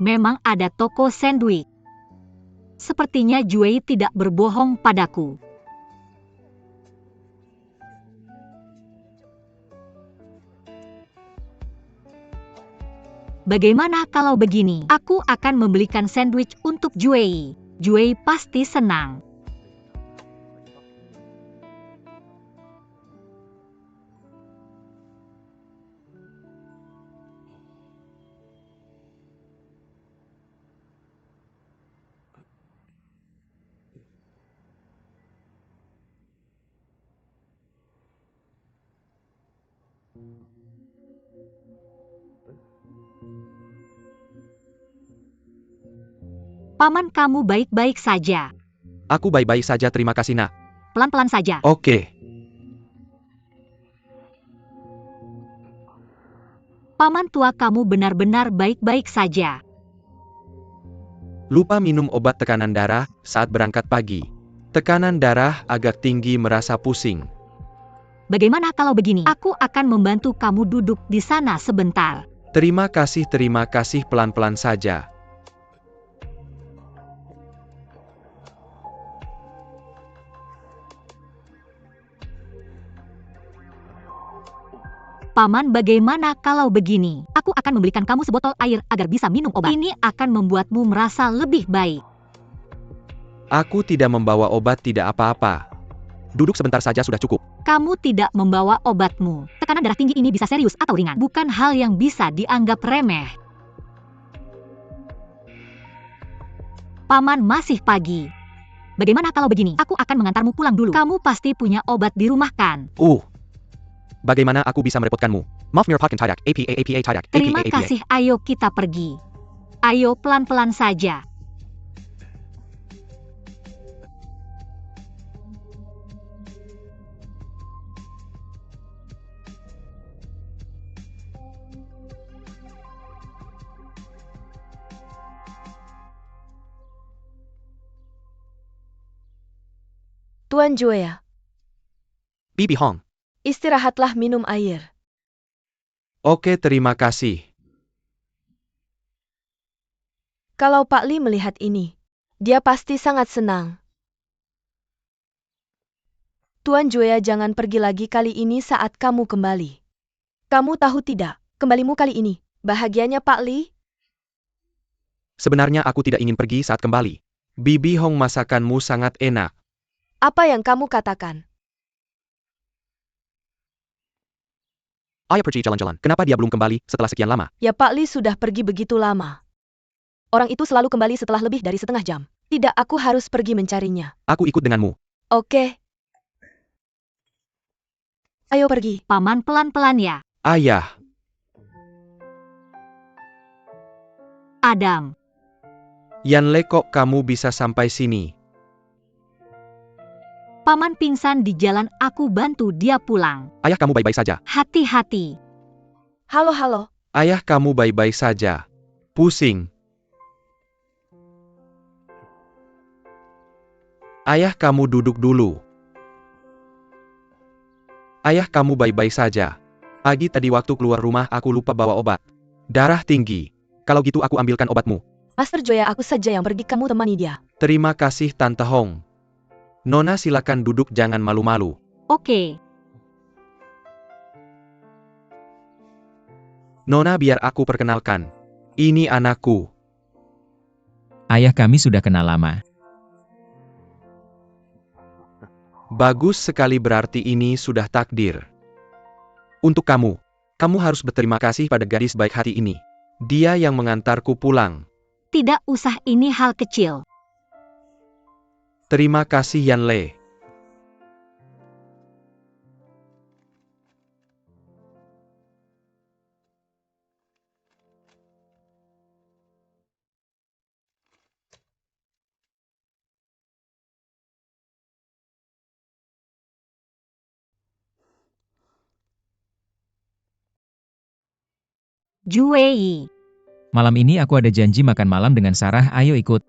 memang ada toko sandwich. Sepertinya Juwei tidak berbohong padaku. Bagaimana kalau begini? Aku akan membelikan sandwich untuk Juwei. Juwei pasti senang. Paman, kamu baik-baik saja. Aku baik-baik saja, terima kasih nak. Pelan-pelan saja. Oke. Paman tua, kamu benar-benar baik-baik saja. Lupa minum obat tekanan darah saat berangkat pagi. Tekanan darah agak tinggi, merasa pusing. Bagaimana kalau begini? Aku akan membantu kamu duduk di sana sebentar. Terima kasih, pelan-pelan saja. Paman, bagaimana kalau begini? Aku akan membelikan kamu sebotol air agar bisa minum obat. Ini akan membuatmu merasa lebih baik. Aku tidak membawa obat, tidak apa-apa. Duduk sebentar saja sudah cukup. Kamu tidak membawa obatmu. Tekanan darah tinggi ini bisa serius atau ringan. Bukan hal yang bisa dianggap remeh. Paman, masih pagi. Bagaimana kalau begini? Aku akan mengantarmu pulang dulu. Kamu pasti punya obat di rumah kan? Bagaimana aku bisa merepotkanmu? Maaf, Mirpakin tidak. APA tidak. Terima kasih, ayo kita pergi. Ayo pelan-pelan saja. Tuan Juwei, Bibi Hong. istirahatlah, minum air. Oke, terima kasih. Kalau Pak Li melihat ini, dia pasti sangat senang. Tuan Juwei, jangan pergi lagi kali ini saat kamu kembali. Kamu tahu tidak, kembalimu kali ini, bahagianya Pak Li? Sebenarnya aku tidak ingin pergi saat kembali. Bibi Hong, masakanmu sangat enak. Apa yang kamu katakan? Ayah pergi jalan-jalan. Kenapa dia belum kembali setelah sekian lama? Ya, Pak Li sudah pergi begitu lama. Orang itu selalu kembali setelah lebih dari setengah jam. Tidak, aku harus pergi mencarinya. Aku ikut denganmu. Oke. Ayo pergi. Paman, pelan-pelan ya. Ayah. Adam. Yanle, kok kamu bisa sampai sini? Paman pingsan di jalan, aku bantu dia pulang. Ayah, kamu baik-baik saja. Hati-hati. Halo. Ayah, kamu baik-baik saja. Pusing. Ayah, kamu duduk dulu. Ayah, kamu baik-baik saja. Pagi tadi waktu keluar rumah aku lupa bawa obat. Darah tinggi. Kalau gitu aku ambilkan obatmu. Master Joya, aku saja yang pergi, kamu temani dia. Terima kasih, Tante Hong. Nona, silakan duduk, jangan malu-malu. Oke. Nona, biar aku perkenalkan. Ini anakku. Ayah kami sudah kenal lama. Bagus sekali, berarti ini sudah takdir. Untuk kamu. Kamu harus berterima kasih pada gadis baik hati ini. Dia yang mengantarku pulang. Tidak usah, ini hal kecil. Terima kasih, Yanle. Juwei. Malam ini aku ada janji makan malam dengan Sarah, ayo ikut.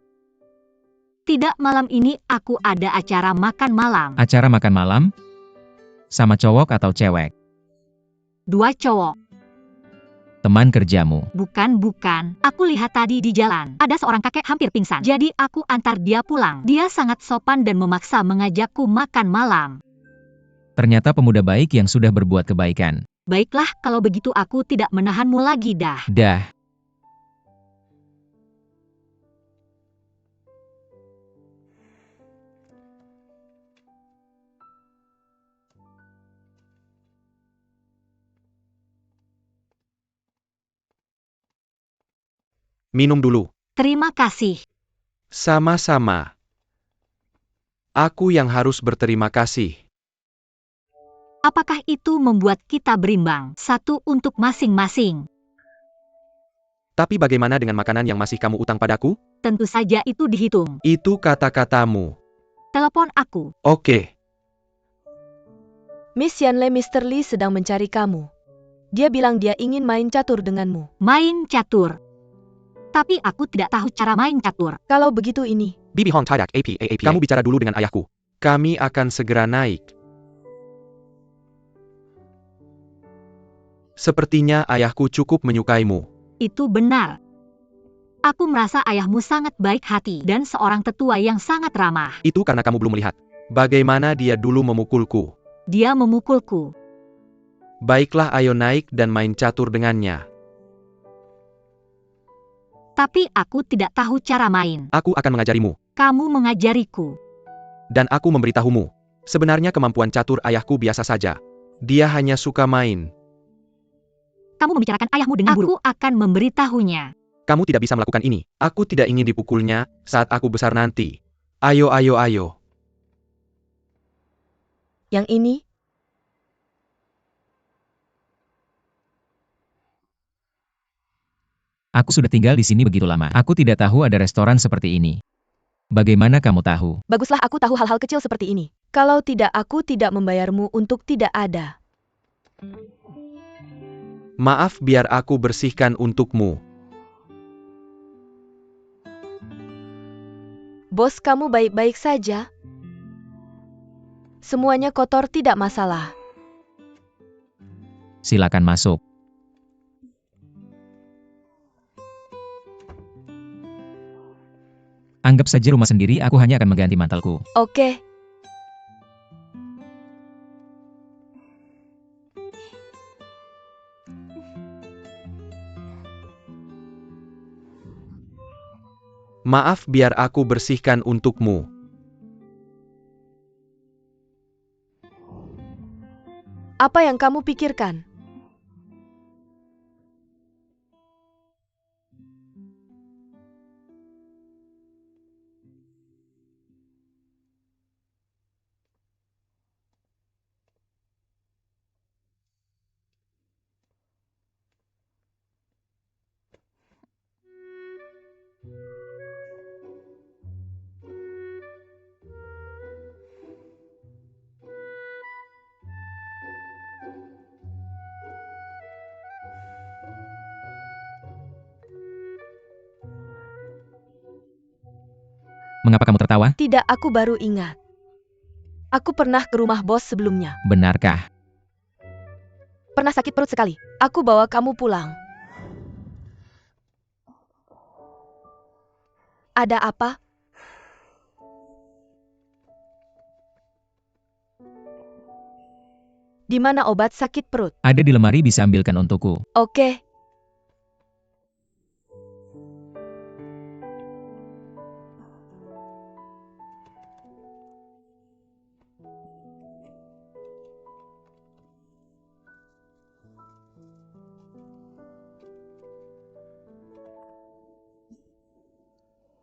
Tidak, malam ini aku ada acara makan malam. Acara makan malam? Sama cowok atau cewek? 2 cowok. teman kerjamu. Bukan. Aku lihat tadi di jalan, ada seorang kakek hampir pingsan. Jadi aku antar dia pulang. Dia sangat sopan dan memaksa mengajakku makan malam. Ternyata pemuda baik yang sudah berbuat kebaikan. Baiklah, kalau begitu aku tidak menahanmu lagi dah. Dah. Minum dulu. Terima kasih. Sama-sama. Aku yang harus berterima kasih. Apakah itu membuat kita berimbang? Satu untuk masing-masing. Tapi bagaimana dengan makanan yang masih kamu utang padaku? Tentu saja itu dihitung. Itu kata-katamu. Telepon aku. Oke. Miss Yanle, Mr. Lee sedang mencari kamu. Dia bilang dia ingin main catur denganmu. Main catur. Tapi aku tidak tahu cara main catur. Kalau begitu ini, Bibi Hong Tidak APAAP. Kamu bicara dulu dengan ayahku. Kami akan segera naik. Sepertinya ayahku cukup menyukaimu. Itu benar. Aku merasa ayahmu sangat baik hati dan seorang tetua yang sangat ramah. Itu karena kamu belum melihat bagaimana dia dulu memukulku. Dia memukulku. Baiklah, ayo naik dan main catur dengannya. Tapi aku tidak tahu cara main. Aku akan mengajarimu. Kamu mengajariku. Dan aku memberitahumu. Sebenarnya kemampuan catur ayahku biasa saja. Dia hanya suka main. Kamu membicarakan ayahmu dengan buruk. Aku akan memberitahunya. Kamu tidak bisa melakukan ini. Aku tidak ingin dipukulnya saat aku besar nanti. Ayo. yang ini, Aku sudah tinggal di sini begitu lama. Aku tidak tahu ada restoran seperti ini. Bagaimana kamu tahu? baguslah aku tahu hal-hal kecil seperti ini. Kalau tidak, aku tidak membayarmu untuk tidak ada. Maaf, biar aku bersihkan untukmu. Bos, kamu baik-baik saja? Semuanya kotor, tidak masalah. Silakan masuk. Anggap saja rumah sendiri, aku hanya akan mengganti mantelku. Oke. Maaf, biar aku bersihkan untukmu. Apa yang kamu pikirkan? Mengapa kamu tertawa? Tidak, aku baru ingat. Aku pernah ke rumah bos sebelumnya. Benarkah? Pernah sakit perut sekali. Aku bawa kamu pulang. Ada apa? Di mana obat sakit perut? Ada di lemari, bisa ambilkan untukku. Oke.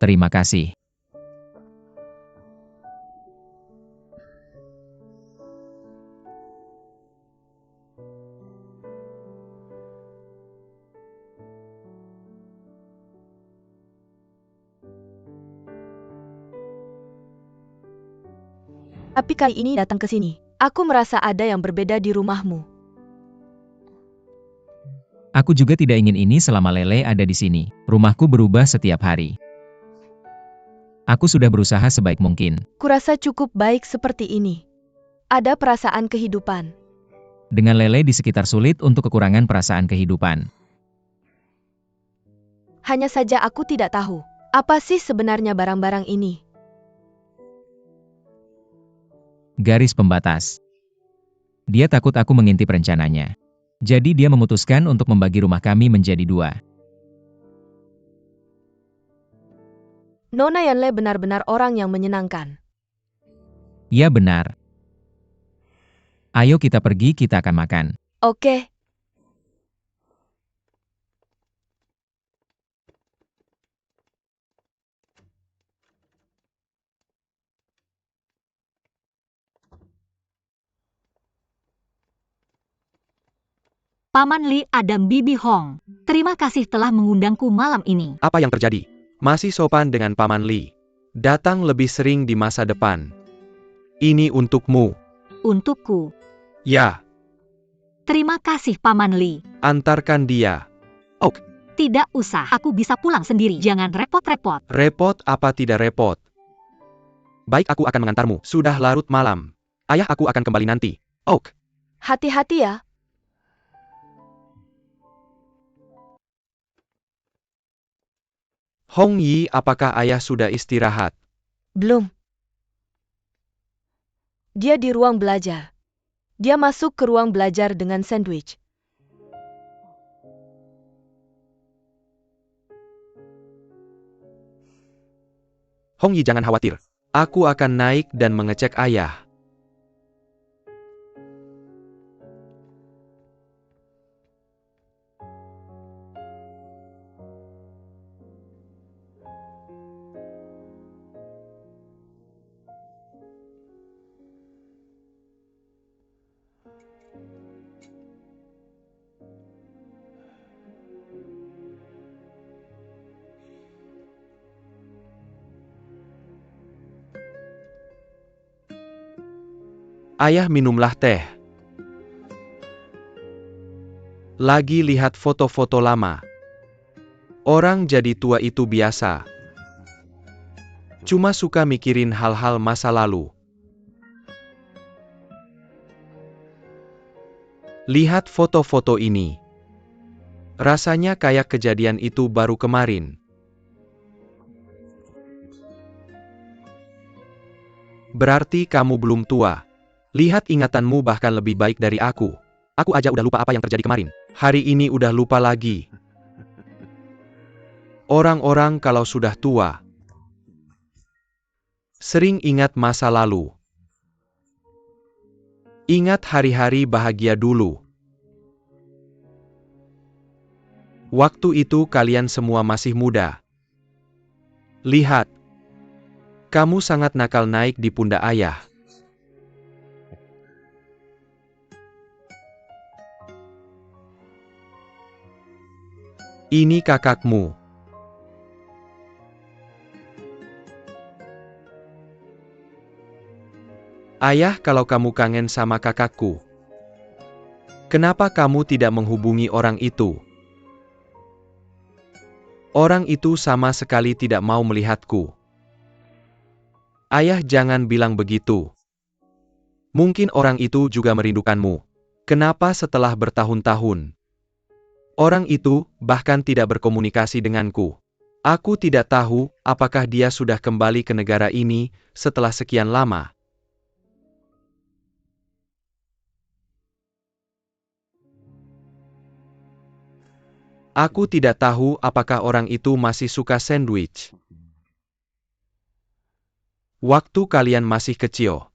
Terima kasih. Tapi kali ini datang ke sini, aku merasa ada yang berbeda di rumahmu. Aku juga tidak ingin ini selama Lele ada di sini. Rumahku berubah setiap hari. Aku sudah berusaha sebaik mungkin. Kurasa cukup baik seperti ini. Ada perasaan kehidupan. Dengan Lele di sekitar, sulit untuk kekurangan perasaan kehidupan. Hanya saja aku tidak tahu. Apa sih sebenarnya barang-barang ini? Garis pembatas. Dia takut aku mengintip rencananya. Jadi dia memutuskan untuk membagi rumah kami menjadi 2. Nona Yanle benar-benar orang yang menyenangkan. Ya benar. Ayo kita pergi, kita akan makan. Oke. Paman Li Adam Bibi Hong, terima kasih telah mengundangku malam ini. Apa yang terjadi? Masih sopan dengan Paman Li. Datang lebih sering di masa depan. Ini untukmu. Untukku. Ya, Terima kasih Paman Li. antarkan dia. Tidak usah, aku bisa pulang sendiri. Jangan repot-repot. Repot apa tidak repot? Baik, aku akan mengantarmu. Sudah larut malam. Ayah, aku akan kembali nanti. Hati-hati ya. Hong Yi, apakah ayah sudah istirahat? Belum. Dia di ruang belajar. Dia masuk ke ruang belajar dengan sandwich. Hong Yi, jangan khawatir. Aku akan naik dan mengecek ayah. Ayah, minumlah teh. Lagi lihat foto-foto lama. Orang jadi tua itu biasa. Cuma suka mikirin hal-hal masa lalu. Lihat foto-foto ini. Rasanya kayak kejadian itu baru kemarin. Berarti kamu belum tua. Lihat, ingatanmu bahkan lebih baik dari aku. Aku aja udah lupa apa yang terjadi kemarin. Hari ini udah lupa lagi. Orang-orang kalau sudah tua, sering ingat masa lalu. Ingat hari-hari bahagia dulu. Waktu itu kalian semua masih muda. Lihat. Kamu sangat nakal naik di pundak ayah. Ini kakakmu. Ayah, kalau kamu kangen sama kakakku, kenapa kamu tidak menghubungi orang itu? Orang itu sama sekali tidak mau melihatku. Ayah, jangan bilang begitu. Mungkin orang itu juga merindukanmu. Kenapa setelah bertahun-tahun orang itu bahkan tidak berkomunikasi denganku? Aku tidak tahu apakah dia sudah kembali ke negara ini setelah sekian lama. Aku tidak tahu apakah orang itu masih suka sandwich. Waktu kalian masih kecil,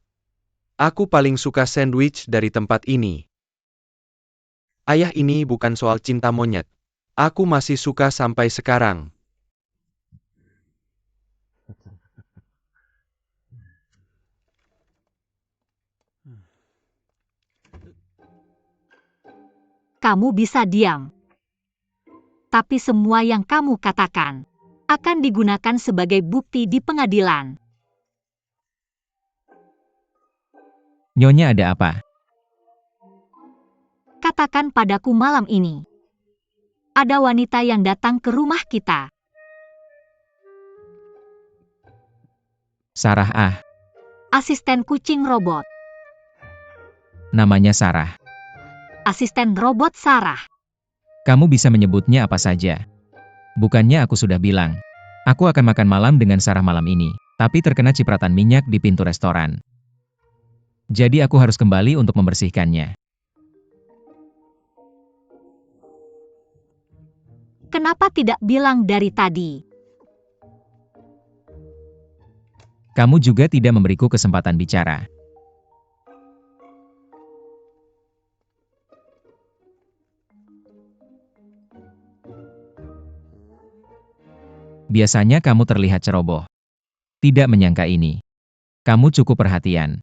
aku paling suka sandwich dari tempat ini. Ayah, ini bukan soal cinta monyet. Aku masih suka sampai sekarang. Kamu bisa diam. Tapi semua yang kamu katakan akan digunakan sebagai bukti di pengadilan. Nyonya, ada apa? Katakan padaku malam ini. Ada wanita yang datang ke rumah kita. Sarah. Asisten kucing robot. Namanya Sarah. Asisten robot Sarah. Kamu bisa menyebutnya apa saja. Bukannya aku sudah bilang. Aku akan makan malam dengan Sarah malam ini, tapi terkena cipratan minyak di pintu restoran. Jadi aku harus kembali untuk membersihkannya. Kenapa tidak bilang dari tadi? Kamu juga tidak memberiku kesempatan bicara. Biasanya kamu terlihat ceroboh. Tidak menyangka ini. Kamu cukup perhatian.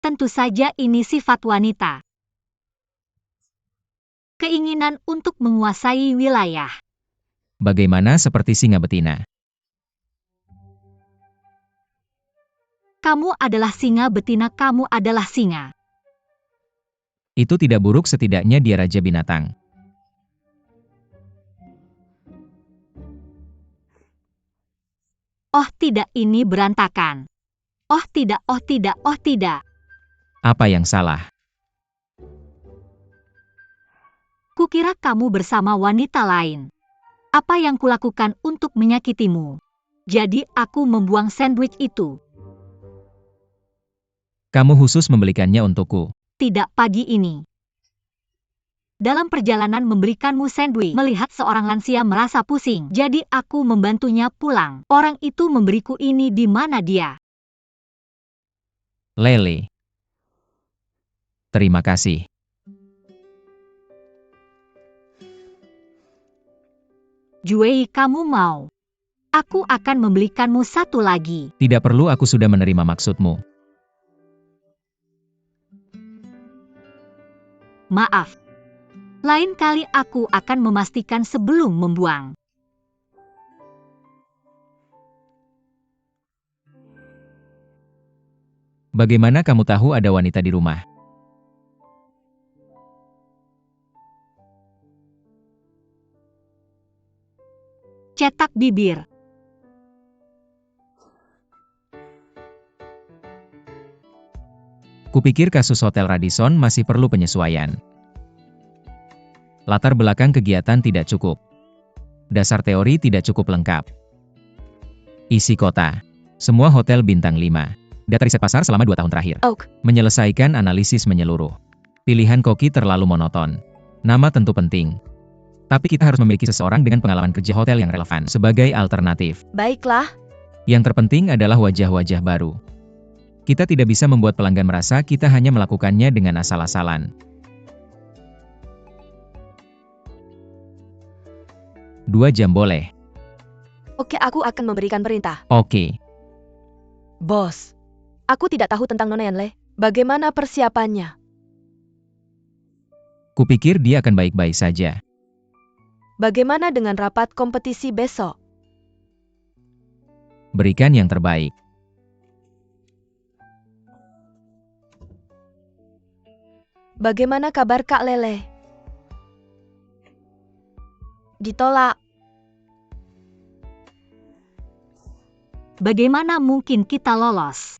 Tentu saja ini sifat wanita. Keinginan untuk menguasai wilayah. Bagaimana seperti singa betina? Kamu adalah singa betina, kamu adalah singa. Itu tidak buruk, setidaknya dia raja binatang. Oh tidak, ini berantakan. Oh tidak, oh tidak, oh tidak. Apa yang salah? Kukira kamu bersama wanita lain. Apa yang kulakukan untuk menyakitimu? Jadi aku membuang sandwich itu. Kamu khusus membelikannya untukku. Tidak pagi ini. Dalam perjalanan memberikanmu sandwich, melihat seorang lansia merasa pusing, jadi aku membantunya pulang. Orang itu memberiku ini, di mana dia? Lele. Terima kasih. Jue, kamu mau? Aku akan membelikanmu satu lagi. Tidak perlu, aku sudah menerima maksudmu. Maaf. Lain kali aku akan memastikan sebelum membuang. Bagaimana kamu tahu ada wanita di rumah? Cetak bibir. Kupikir kasus Hotel Radisson masih perlu penyesuaian. Latar belakang kegiatan tidak cukup. Dasar teori tidak cukup lengkap. Isi kota. Semua hotel bintang 5. Data riset pasar selama 2 tahun terakhir. Oak. Menyelesaikan analisis menyeluruh. Pilihan koki terlalu monoton. Nama tentu penting. Tapi kita harus memiliki seseorang dengan pengalaman kerja hotel yang relevan sebagai alternatif. Baiklah, Yang terpenting adalah wajah-wajah baru. Kita tidak bisa membuat pelanggan merasa kita hanya melakukannya dengan asal-asalan. 2 jam boleh. oke, aku akan memberikan perintah. Oke. Bos, aku tidak tahu tentang Nona Yanle. Bagaimana persiapannya? Kupikir dia akan baik-baik saja. Bagaimana dengan rapat kompetisi besok? Berikan yang terbaik. Bagaimana kabar Kak Lele? Ditolak. Bagaimana mungkin kita lolos?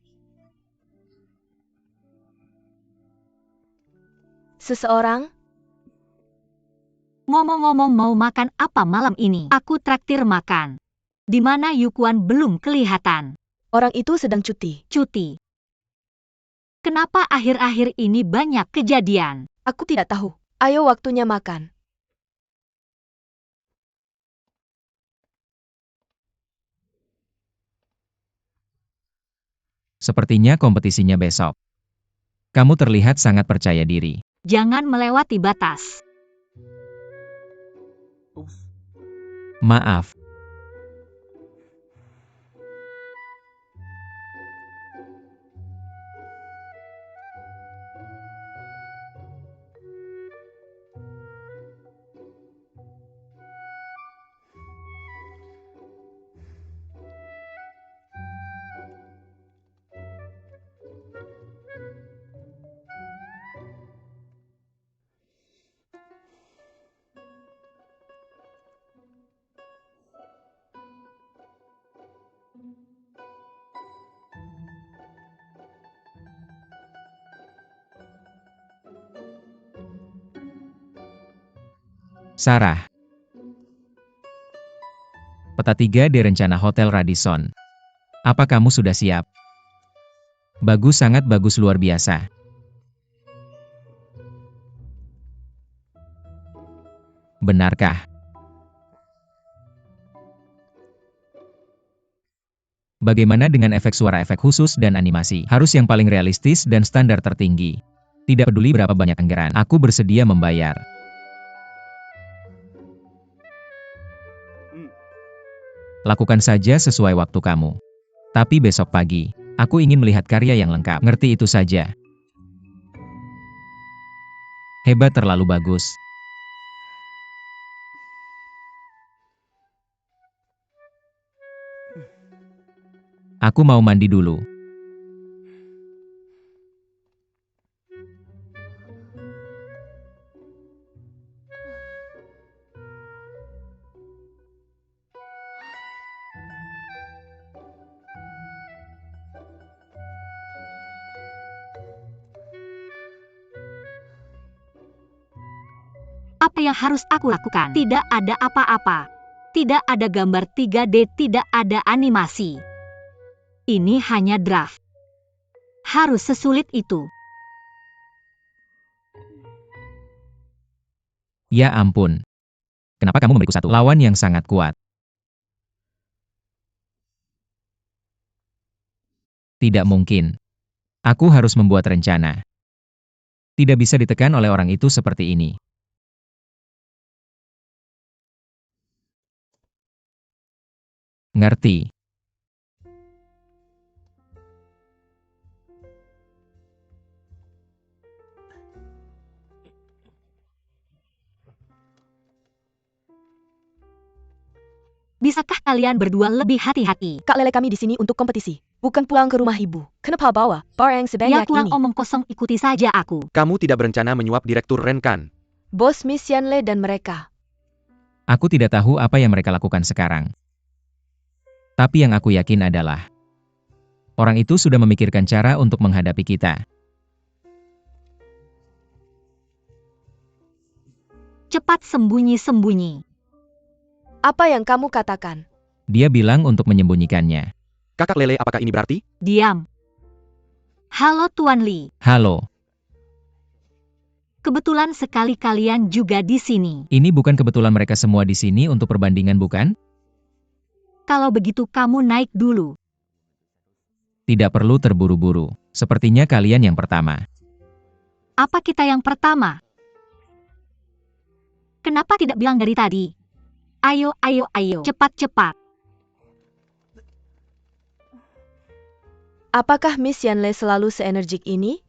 Seseorang? Ngomong-ngomong, mau makan apa malam ini? Aku traktir makan. Di mana Yukuan belum kelihatan. Orang itu sedang cuti. Cuti. Kenapa akhir-akhir ini banyak kejadian? Aku tidak tahu. Ayo, waktunya makan. Sepertinya kompetisinya besok. Kamu terlihat sangat percaya diri. Jangan melewati batas. Maaf. Sarah. Peta 3D rencana Hotel Radisson. Apa kamu sudah siap? Bagus, sangat bagus, luar biasa. Benarkah? Bagaimana dengan efek suara, efek khusus, dan animasi? Harus yang paling realistis dan standar tertinggi. Tidak peduli berapa banyak anggaran, aku bersedia membayar. Lakukan saja sesuai waktu kamu. Tapi besok pagi, aku ingin melihat karya yang lengkap. Ngerti itu saja. Hebat, terlalu bagus. Aku mau mandi dulu. Apa yang harus aku lakukan? Tidak ada apa-apa. Tidak ada gambar 3D, tidak ada animasi. Ini hanya draft. Harus sesulit itu. Ya ampun. Kenapa kamu memberiku satu lawan yang sangat kuat? Tidak mungkin. Aku harus membuat rencana. Tidak bisa ditekan oleh orang itu seperti ini. Ngerti. Bisakah kalian berdua lebih hati-hati? Kak Lele, kami di sini untuk kompetisi, bukan pulang ke rumah ibu. Kenapa bawa barang Ya sebanyak pulang ini? omong kosong, ikuti saja aku. Kamu tidak berencana menyuap Direktur Ren kan? Bos Miss Yanle dan mereka. Aku tidak tahu apa yang mereka lakukan sekarang. Tapi yang aku yakin adalah orang itu sudah memikirkan cara untuk menghadapi kita. Cepat sembunyi-sembunyi. Apa yang kamu katakan? Dia bilang untuk menyembunyikannya. Kakak Lele, apakah ini berarti? Diam. Halo Tuan Li. Halo, Kebetulan sekali kalian juga di sini. ini bukan kebetulan mereka semua di sini untuk perbandingan, bukan? Kalau begitu kamu naik dulu. Tidak perlu terburu-buru. Sepertinya kalian yang pertama. Apa kita yang pertama? Kenapa tidak bilang dari tadi? Ayo, ayo, ayo. Cepat-cepat. Apakah Miss Yanle selalu seenergik ini?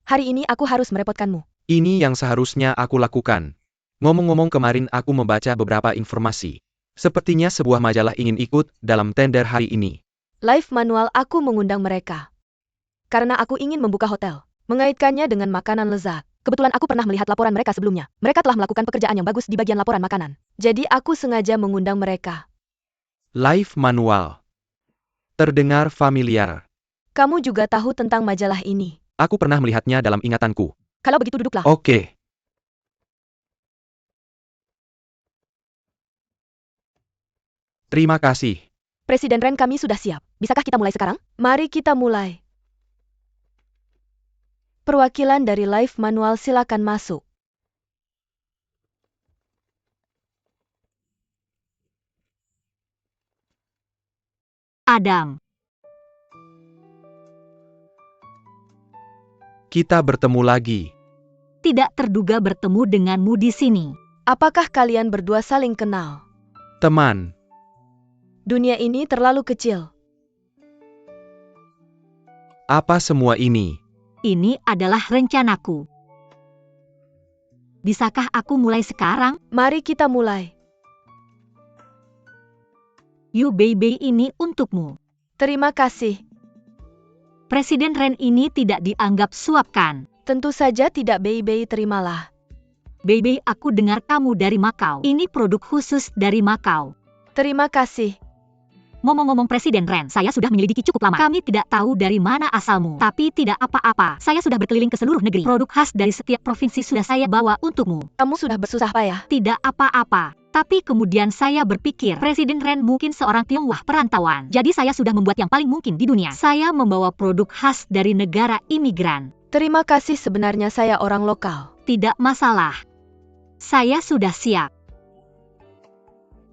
Hari ini aku harus merepotkanmu. Ini yang seharusnya aku lakukan. Ngomong-ngomong, kemarin aku membaca beberapa informasi. Sepertinya sebuah majalah ingin ikut dalam tender hari ini. Live manual, aku mengundang mereka. Karena aku ingin membuka hotel. Mengaitkannya dengan makanan lezat. Kebetulan aku pernah melihat laporan mereka sebelumnya. Mereka telah melakukan pekerjaan yang bagus di bagian laporan makanan. Jadi aku sengaja mengundang mereka. Live manual. Terdengar familiar. Kamu juga tahu tentang majalah ini. Aku pernah melihatnya dalam ingatanku. Kalau begitu duduklah. Oke. Terima kasih. Presiden Ren, kami sudah siap. Bisakah kita mulai sekarang? Mari kita mulai. Perwakilan dari Live Manual, silakan masuk. Adam. Kita bertemu lagi. Tidak terduga bertemu denganmu di sini. Apakah kalian berdua saling kenal? Teman. Dunia ini terlalu kecil. Apa semua ini? Ini adalah rencanaku. Bisakah aku mulai sekarang? Mari kita mulai. You baby, ini untukmu. Terima kasih. Presiden Ren ini tidak dianggap suap kan? Tentu saja tidak, Baby, terimalah. Baby, aku dengar kamu dari Makau. Ini produk khusus dari Makau. Terima kasih. Ngomong-ngomong Presiden Ren, saya sudah menyelidiki cukup lama. Kami tidak tahu dari mana asalmu. Tapi tidak apa-apa. Saya sudah berkeliling ke seluruh negeri. Produk khas dari setiap provinsi sudah saya bawa untukmu. Kamu sudah bersusah payah. Tidak apa-apa. Tapi kemudian saya berpikir, Presiden Ren mungkin seorang Tionghoa perantauan. Jadi saya sudah membuat yang paling mungkin di dunia. Saya membawa produk khas dari negara imigran. Terima kasih, sebenarnya saya orang lokal. Tidak masalah. Saya sudah siap.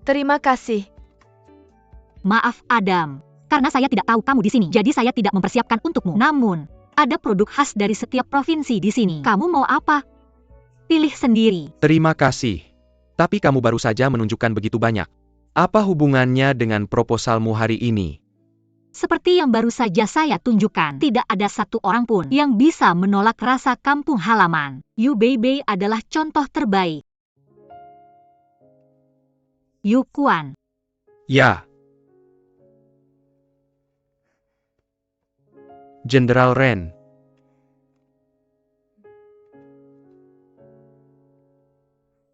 Terima kasih. Maaf Adam, karena saya tidak tahu kamu di sini, jadi saya tidak mempersiapkan untukmu. Namun, ada produk khas dari setiap provinsi di sini. Kamu mau apa? Pilih sendiri. Terima kasih. Tapi kamu baru saja menunjukkan begitu banyak. Apa hubungannya dengan proposalmu hari ini? Seperti yang baru saja saya tunjukkan, tidak ada satu orang pun yang bisa menolak rasa kampung halaman. Yu Beibei adalah contoh terbaik. Yu Kuan. Ya. Jenderal Ren.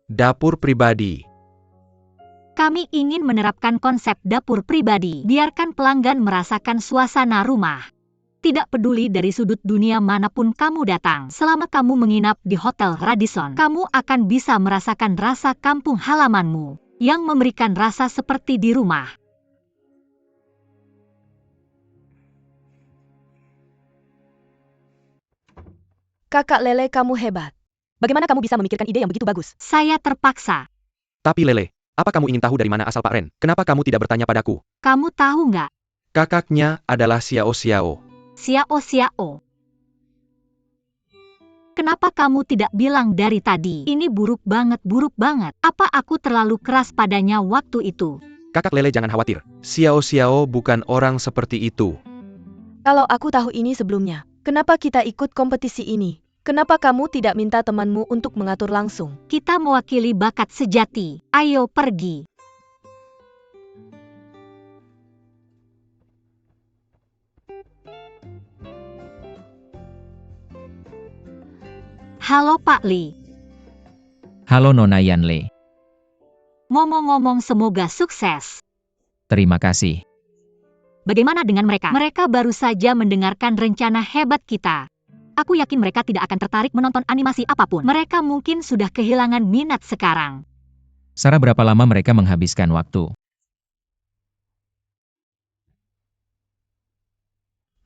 Dapur pribadi. Kami ingin menerapkan konsep dapur pribadi. Biarkan pelanggan merasakan suasana rumah. Tidak peduli dari sudut dunia manapun kamu datang. Selama kamu menginap di Hotel Radisson, kamu akan bisa merasakan rasa kampung halamanmu, yang memberikan rasa seperti di rumah. Kakak Lele, kamu hebat. Bagaimana kamu bisa memikirkan ide yang begitu bagus? Saya terpaksa. Tapi Lele, apa kamu ingin tahu dari mana asal Pak Ren? Kenapa kamu tidak bertanya padaku? Kamu tahu nggak? Kakaknya adalah Xiao Xiao. Xiao. Kenapa kamu tidak bilang dari tadi? Ini buruk banget. Apa aku terlalu keras padanya waktu itu? Kakak Lele jangan khawatir. Xiao Xiao bukan orang seperti itu. Kalau aku tahu ini sebelumnya, kenapa kita ikut kompetisi ini? Kenapa kamu tidak minta temanmu untuk mengatur langsung? Kita mewakili bakat sejati. Ayo pergi. Halo Pak Li. Halo Nona Yanle. Ngomong-ngomong, semoga sukses. Terima kasih. Bagaimana dengan mereka? Mereka baru saja mendengarkan rencana hebat kita. Aku yakin mereka tidak akan tertarik menonton animasi apapun. Mereka mungkin sudah kehilangan minat sekarang. Sarah, berapa lama mereka menghabiskan waktu?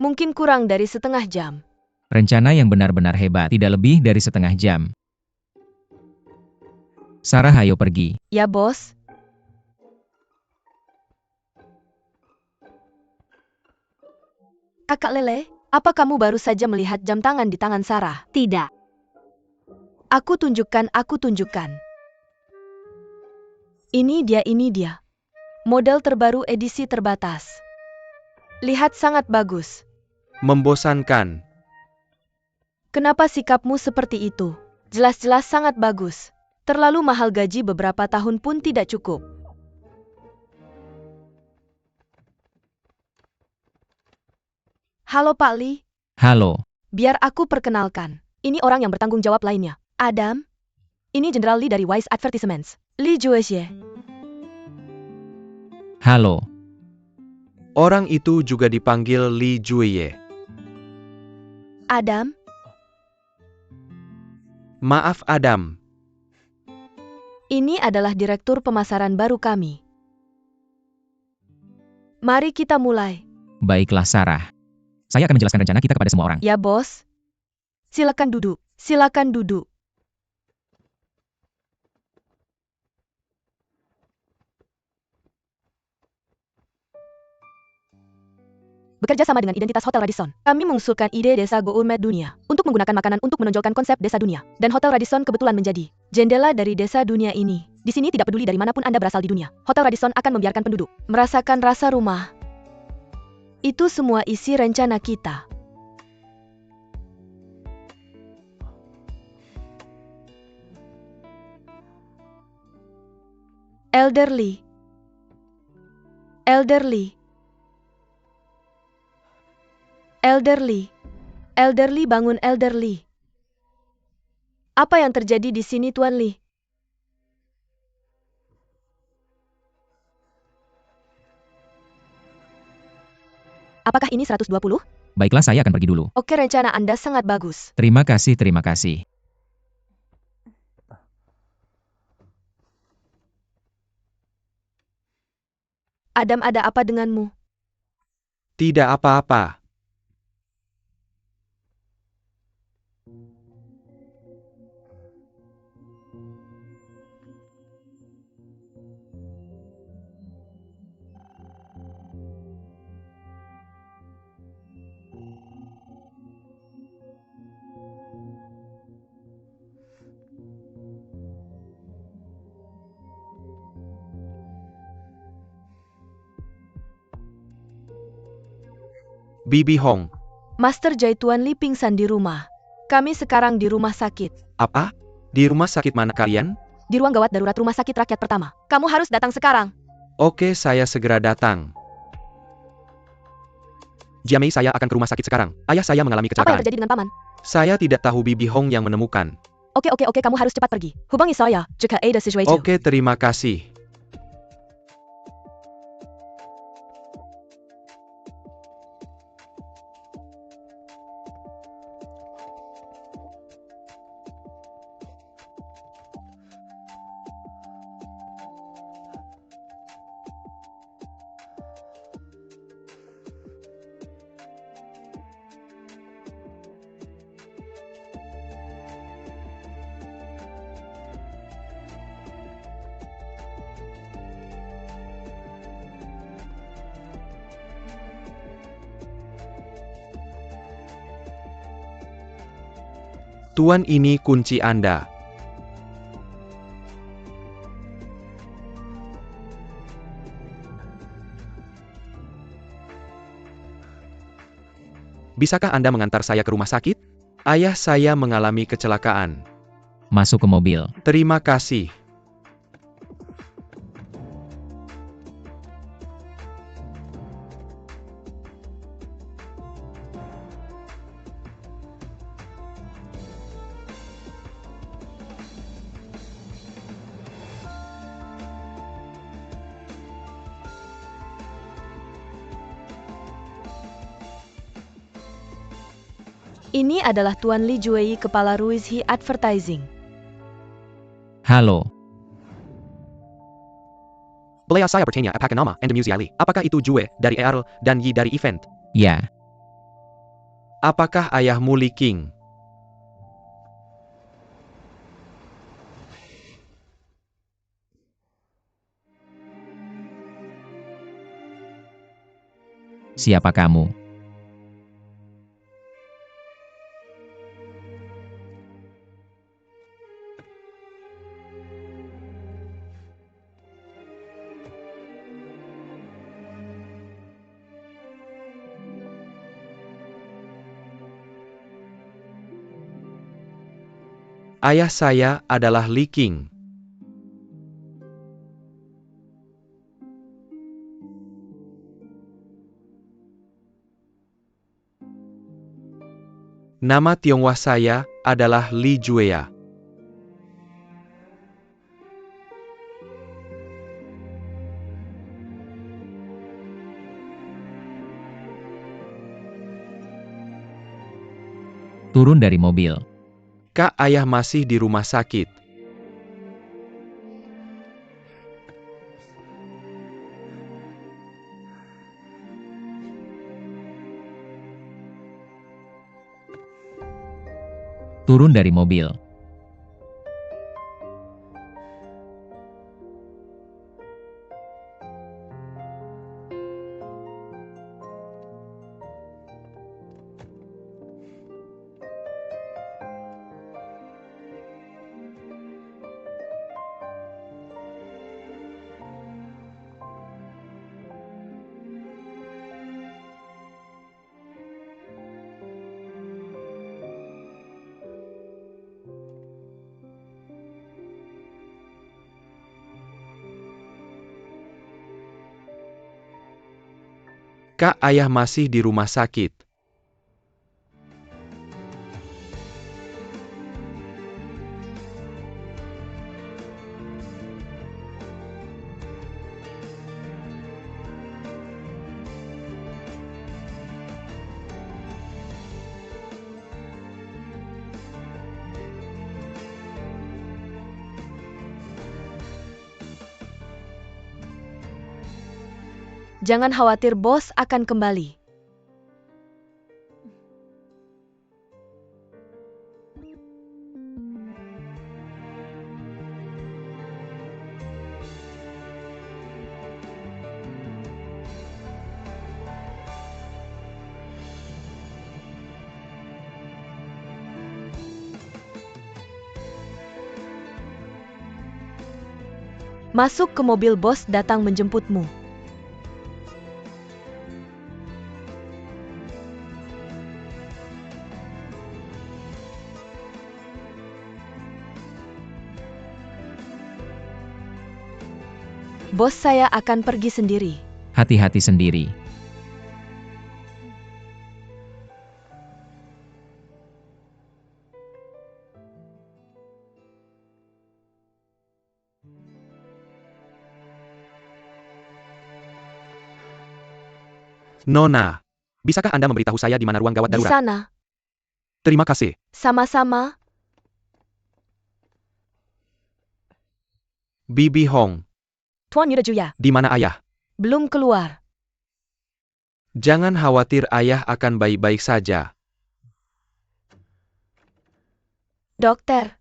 Mungkin kurang dari setengah jam. Rencana yang benar-benar hebat, tidak lebih dari setengah jam. Sarah, ayo pergi. Ya, bos. Kakak Lele, apa kamu baru saja melihat jam tangan di tangan Sarah? Tidak. Aku tunjukkan. Ini dia. Model terbaru edisi terbatas. Lihat, sangat bagus. Membosankan. Kenapa sikapmu seperti itu? Jelas-jelas sangat bagus. Terlalu mahal, gaji beberapa tahun pun tidak cukup. Halo Pak Li. Halo. Biar aku perkenalkan. Ini orang yang bertanggung jawab lainnya. Adam. Ini Jenderal Li dari Wise Advertisements. Li Juexie. Halo. Orang itu juga dipanggil Li Jueye. Adam. Maaf Adam. Ini adalah direktur pemasaran baru kami. Mari kita mulai. Baiklah Sarah. Saya akan menjelaskan rencana kita kepada semua orang. Ya, bos. Silakan duduk. Bekerja sama dengan identitas Hotel Radisson, kami mengusulkan ide desa gourmet dunia untuk menggunakan makanan untuk menonjolkan konsep desa dunia. Dan Hotel Radisson kebetulan menjadi jendela dari desa dunia ini. Di sini tidak peduli dari manapun Anda berasal di dunia, Hotel Radisson akan membiarkan penduduk merasakan rasa rumah. Itu semua isi rencana kita. Elderly. Elderly, bangun Elderly. Apa yang terjadi di sini, Tuan Li? Apakah ini 120? Baiklah, saya akan pergi dulu. Oke, rencana Anda sangat bagus. Terima kasih, terima kasih. Adam, ada apa denganmu? Tidak apa-apa. Bibi Hong, Master Jaituan Li pingsan di rumah. Kami sekarang di rumah sakit. apa? Di rumah sakit mana kalian? Di ruang gawat darurat rumah sakit rakyat pertama. Kamu harus datang sekarang. Oke, saya segera datang. Jiamei, saya akan ke rumah sakit sekarang. Ayah saya mengalami Apa yang kecelakaan. terjadi dengan paman? Saya tidak tahu Bibi Hong yang menemukan. Oke, kamu harus cepat pergi. Hubungi saya jika ada sesuatu. Oke, terima kasih. Tuan, ini kunci Anda. Bisakah Anda mengantar saya ke rumah sakit? Ayah saya mengalami kecelakaan. Masuk ke mobil. Terima kasih. Ini adalah Tuan Li Juei, Kepala Ruizhi Advertising. Halo. Boleh saya bertanya apakah nama Anda Muziali? Apakah itu Jue dari Earl dan Yi dari event? Ya, Apakah ayahmu Li King? siapa kamu? Ayah saya adalah Li King. Nama Tionghoa saya adalah Li Juea. Turun dari mobil. Kak, ayah masih di rumah sakit. Turun dari mobil. Kak, ayah masih di rumah sakit. Jangan khawatir, bos akan kembali. Masuk ke mobil, bos datang menjemputmu. Bos saya akan pergi sendiri. Hati-hati sendiri. Nona, bisakah Anda memberitahu saya di mana ruang gawat Di darurat? sana. Terima kasih. Sama-sama. Bibi Hong, Tuan Yuda Juya. di mana ayah? Belum keluar. Jangan khawatir, ayah akan baik-baik saja. Dokter.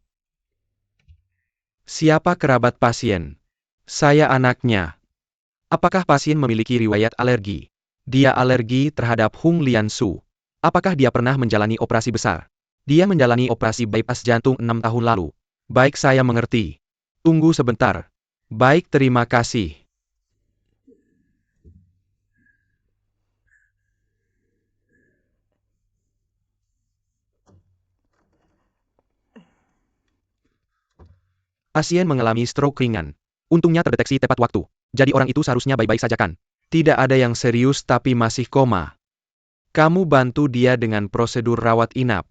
Siapa kerabat pasien? Saya anaknya. Apakah pasien memiliki riwayat alergi? Dia alergi terhadap Hung Lian Su. Apakah dia pernah menjalani operasi besar? Dia menjalani operasi bypass jantung 6 tahun lalu. Baik, saya mengerti. Tunggu sebentar. Baik, terima kasih. Pasien mengalami stroke ringan. Untungnya terdeteksi tepat waktu. Jadi orang itu seharusnya baik-baik saja kan? Tidak ada yang serius tapi masih koma. Kamu bantu dia dengan prosedur rawat inap.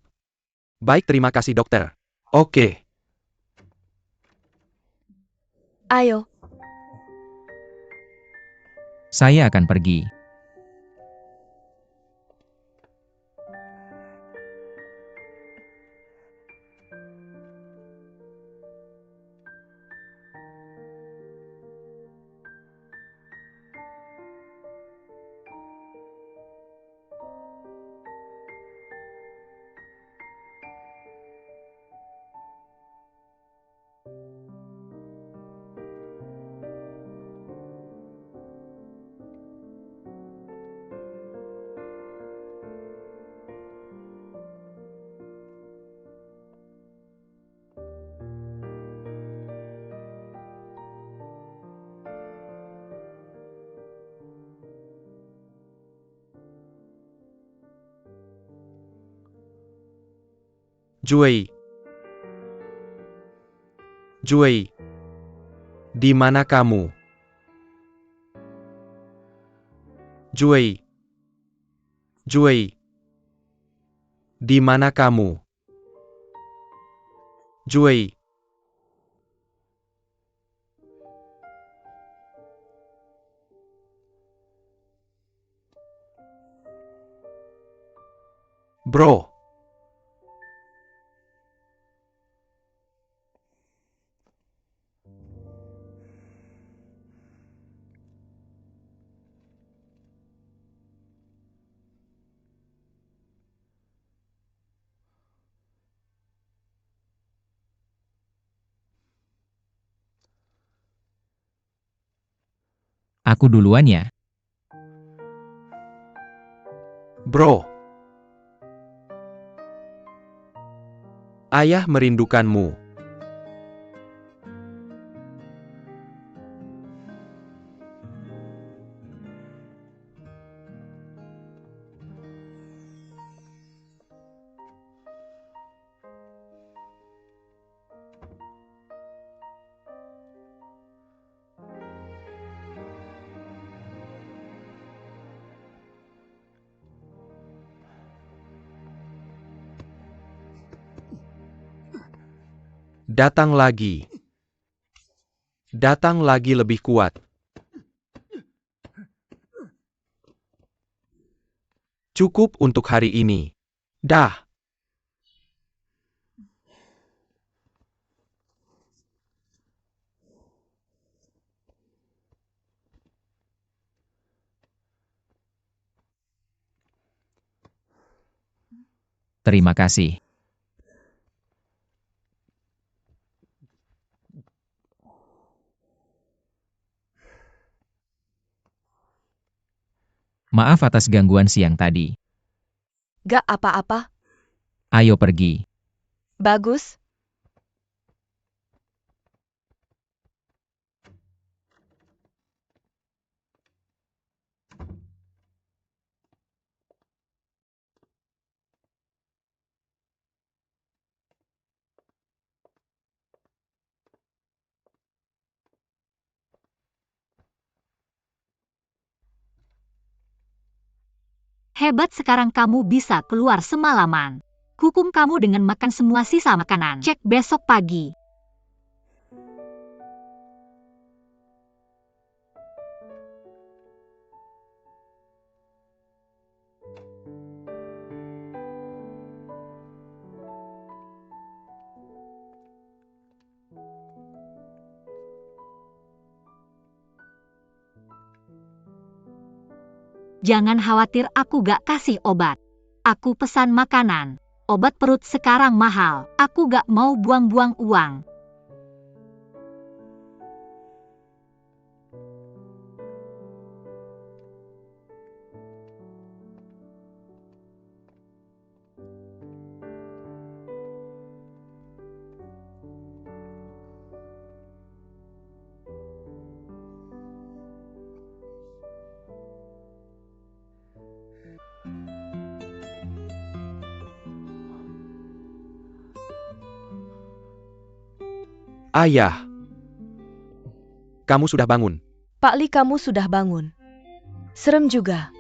Baik, terima kasih dokter. Oke. Ayo. Saya akan pergi. Jui. Jui. Di mana kamu? Jui. Jui. Di mana kamu? Jui. Bro. Aku duluan ya. Bro. Ayah merindukanmu. Datang lagi. Datang lagi lebih kuat. Cukup untuk hari ini. Dah. Terima kasih. Maaf atas gangguan siang tadi. Gak apa-apa. Ayo pergi. Bagus. Hebat, sekarang kamu bisa keluar semalaman. Hukum kamu dengan makan semua sisa makanan. Cek besok pagi. Jangan khawatir, aku gak kasih obat. Aku pesan makanan. Obat perut sekarang mahal. Aku gak mau buang-buang uang. Ayah, kamu sudah bangun. Pak Li, kamu sudah bangun. Serem juga.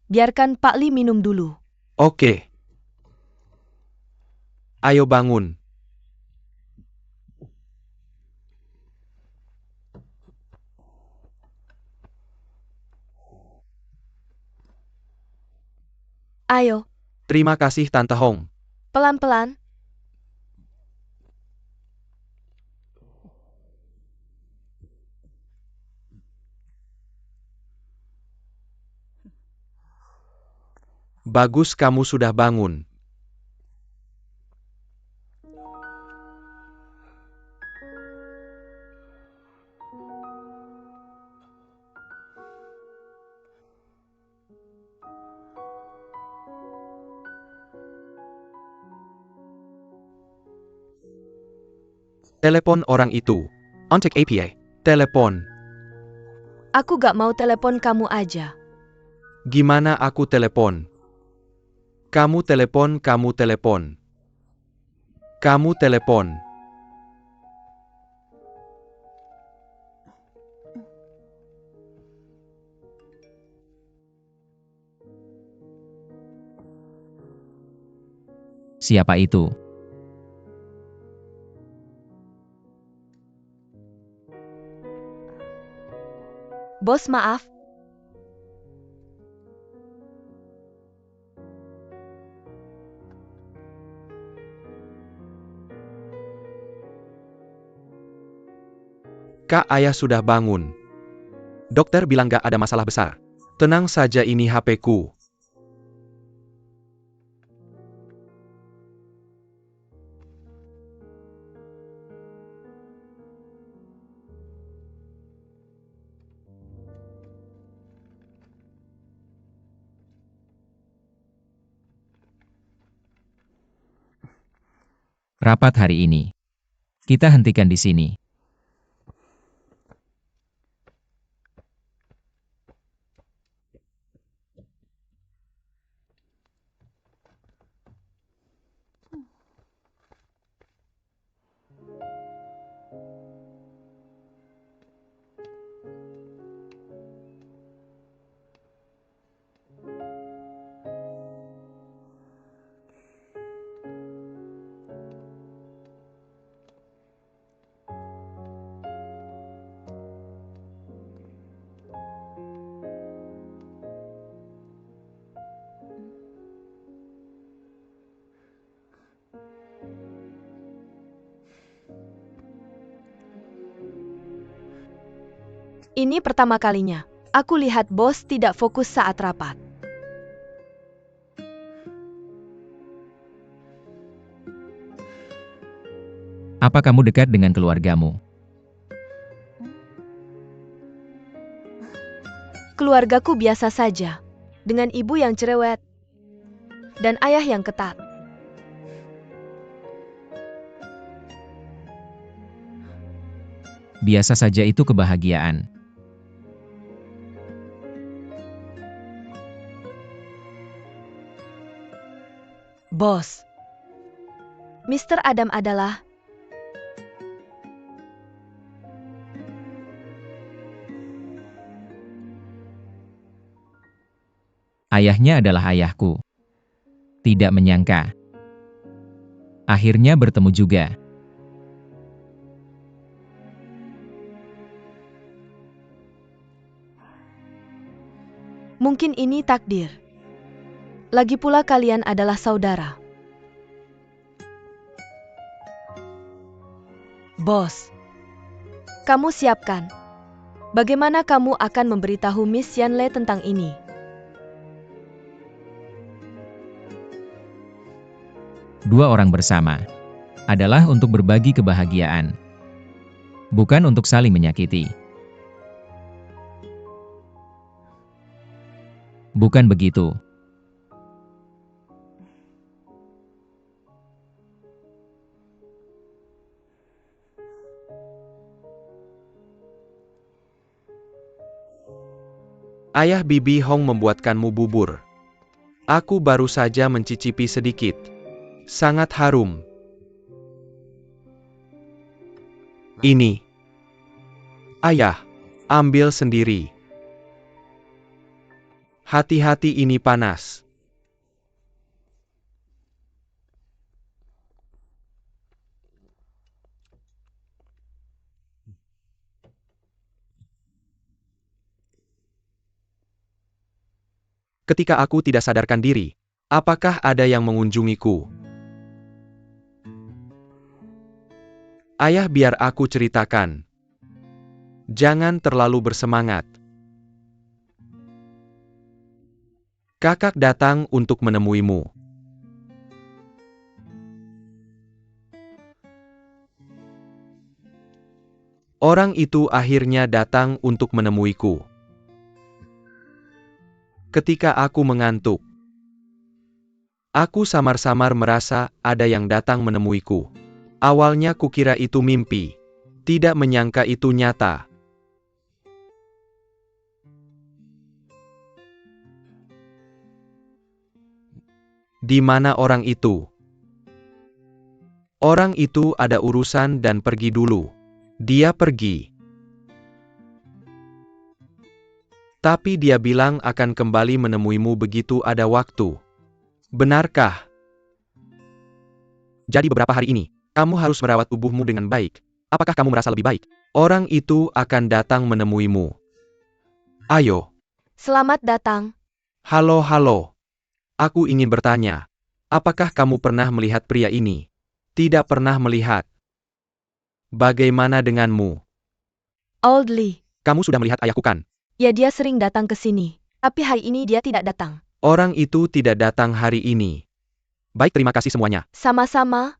Biarkan Pak Li minum dulu. Oke. Ayo bangun. Ayo, Terima kasih Tante Hong. pelan-pelan. Bagus kamu sudah bangun. Telepon orang itu. Ontek APA. Telepon. Aku gak mau telepon kamu aja. Gimana aku telepon? Kamu telepon, kamu telepon. Kamu telepon. Siapa itu? Bos, maaf. Kak, ayah sudah bangun. Dokter bilang gak ada masalah besar. Tenang saja, ini HP-ku. Rapat hari ini. Kita hentikan di sini. Ini pertama kalinya. Aku lihat bos tidak fokus saat rapat. Apa kamu dekat dengan keluargamu? Keluargaku biasa saja. Dengan ibu yang cerewet. Dan ayah yang ketat. Biasa saja itu kebahagiaan. Bos. Mr. Adam adalah Ayahnya adalah ayahku. Tidak menyangka. Akhirnya bertemu juga. mungkin ini takdir. Lagi pula kalian adalah saudara. Bos. Kamu siapkan. Bagaimana kamu akan memberitahu Miss Yanle tentang ini? Dua orang bersama adalah untuk berbagi kebahagiaan, bukan untuk saling menyakiti. Bukan begitu. Ayah Bibi Hong membuatkanmu bubur. Aku baru saja mencicipi sedikit. Sangat harum. Ini. Ayah, ambil sendiri. Hati-hati ini panas. Ketika aku tidak sadarkan diri, apakah ada yang mengunjungiku? Ayah, biar aku ceritakan. Jangan terlalu bersemangat. Kakak datang untuk menemuimu. Orang itu akhirnya datang untuk menemuiku. Ketika aku mengantuk, aku samar-samar merasa ada yang datang menemuiku. Awalnya kukira itu mimpi. Tidak menyangka itu nyata. Di mana orang itu? Orang itu ada urusan dan pergi dulu. Dia pergi. Tapi dia bilang akan kembali menemuimu begitu ada waktu. Benarkah? Jadi beberapa hari ini, kamu harus merawat tubuhmu dengan baik. Apakah kamu merasa lebih baik? Orang itu akan datang menemuimu. Ayo. Selamat datang. Halo, halo. Aku ingin bertanya. Apakah kamu pernah melihat pria ini? Tidak pernah melihat. Bagaimana denganmu? Oldly. Kamu sudah melihat ayahku kan? Ya, dia sering datang ke sini. Tapi hari ini dia tidak datang. Orang itu tidak datang hari ini. Baik, terima kasih semuanya. Sama-sama.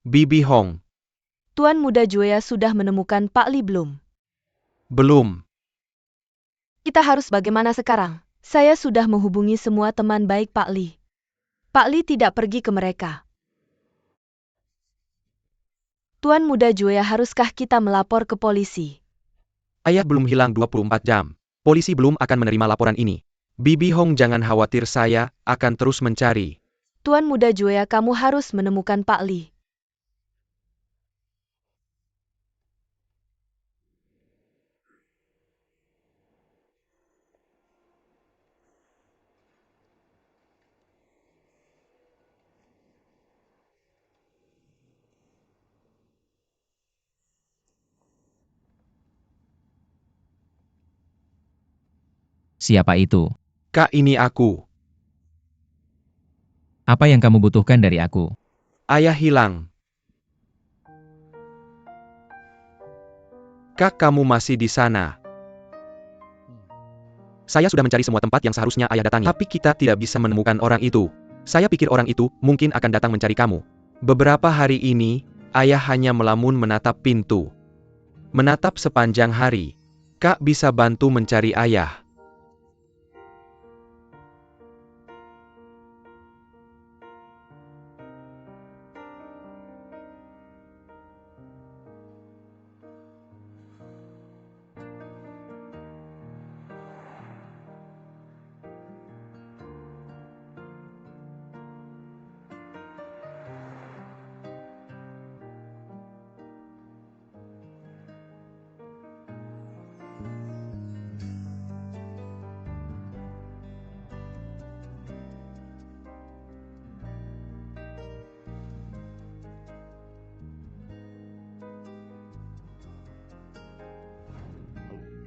Bibi Hong. Tuan Muda Juea sudah menemukan Pak Li belum? Belum. Kita harus bagaimana sekarang? Saya sudah menghubungi semua teman baik Pak Li. Pak Li tidak pergi ke mereka. Tuan Muda Juea, haruskah kita melapor ke polisi? Ayah belum hilang 24 jam. Polisi belum akan menerima laporan ini. Bibi Hong, jangan khawatir, saya akan terus mencari. Tuan Muda Juea, kamu harus menemukan Pak Li. Siapa itu? Kak, ini aku. Apa yang kamu butuhkan dari aku? Ayah hilang. Kak, kamu masih di sana? Saya sudah mencari semua tempat yang seharusnya ayah datangi, tapi kita tidak bisa menemukan orang itu. Saya pikir orang itu mungkin akan datang mencari kamu. Beberapa hari ini, ayah hanya melamun menatap pintu. Menatap sepanjang hari. Kak bisa bantu mencari ayah.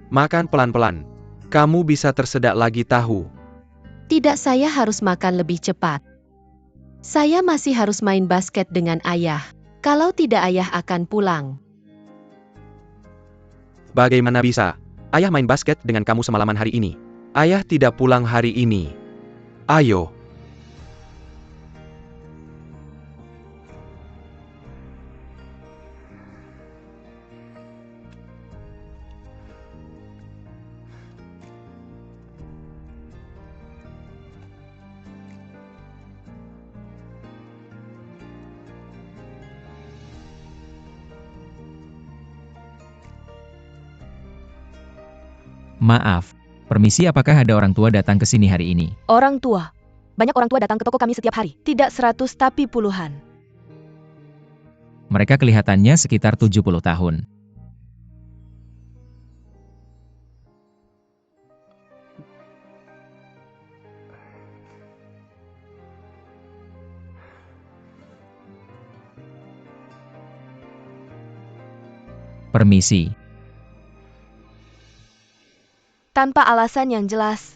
Makan pelan-pelan. Kamu bisa tersedak lagi tahu. Tidak, saya harus makan lebih cepat. Saya masih harus main basket dengan ayah. Kalau tidak, ayah akan pulang. Bagaimana bisa? Ayah main basket dengan kamu semalaman hari ini. Ayah tidak pulang hari ini. Ayo. Maaf. Permisi, apakah ada orang tua datang ke sini hari ini? Orang tua. Banyak orang tua datang ke toko kami setiap hari. Tidak 100 tapi puluhan. Mereka kelihatannya sekitar 70 tahun. Permisi. Tanpa alasan yang jelas.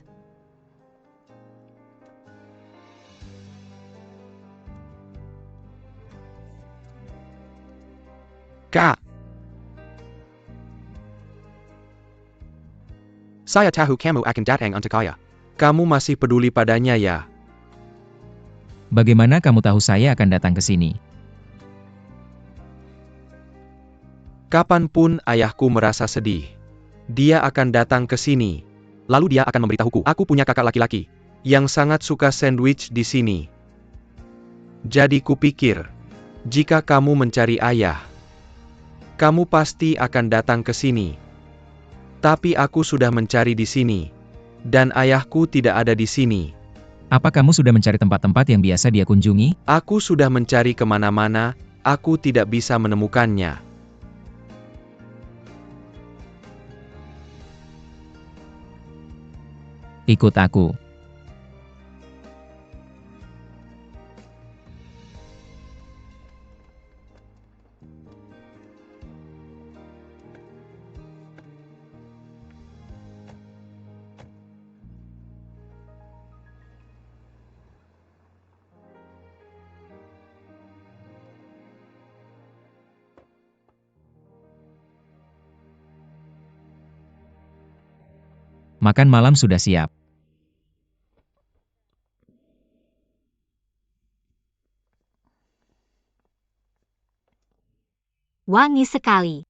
Kak. Saya tahu kamu akan datang untuk ayah. Kamu masih peduli padanya ya? Bagaimana kamu tahu saya akan datang ke sini? Kapanpun ayahku merasa sedih, dia akan datang ke sini. Lalu dia akan memberitahuku, aku punya kakak laki-laki yang sangat suka sandwich di sini. Jadi kupikir, jika kamu mencari ayah, kamu pasti akan datang ke sini. Tapi aku sudah mencari di sini, dan ayahku tidak ada di sini. Apa kamu sudah mencari tempat-tempat yang biasa dia kunjungi? Aku sudah mencari kemana-mana, aku tidak bisa menemukannya. Ikut aku. Makan malam sudah siap. wangi sekali.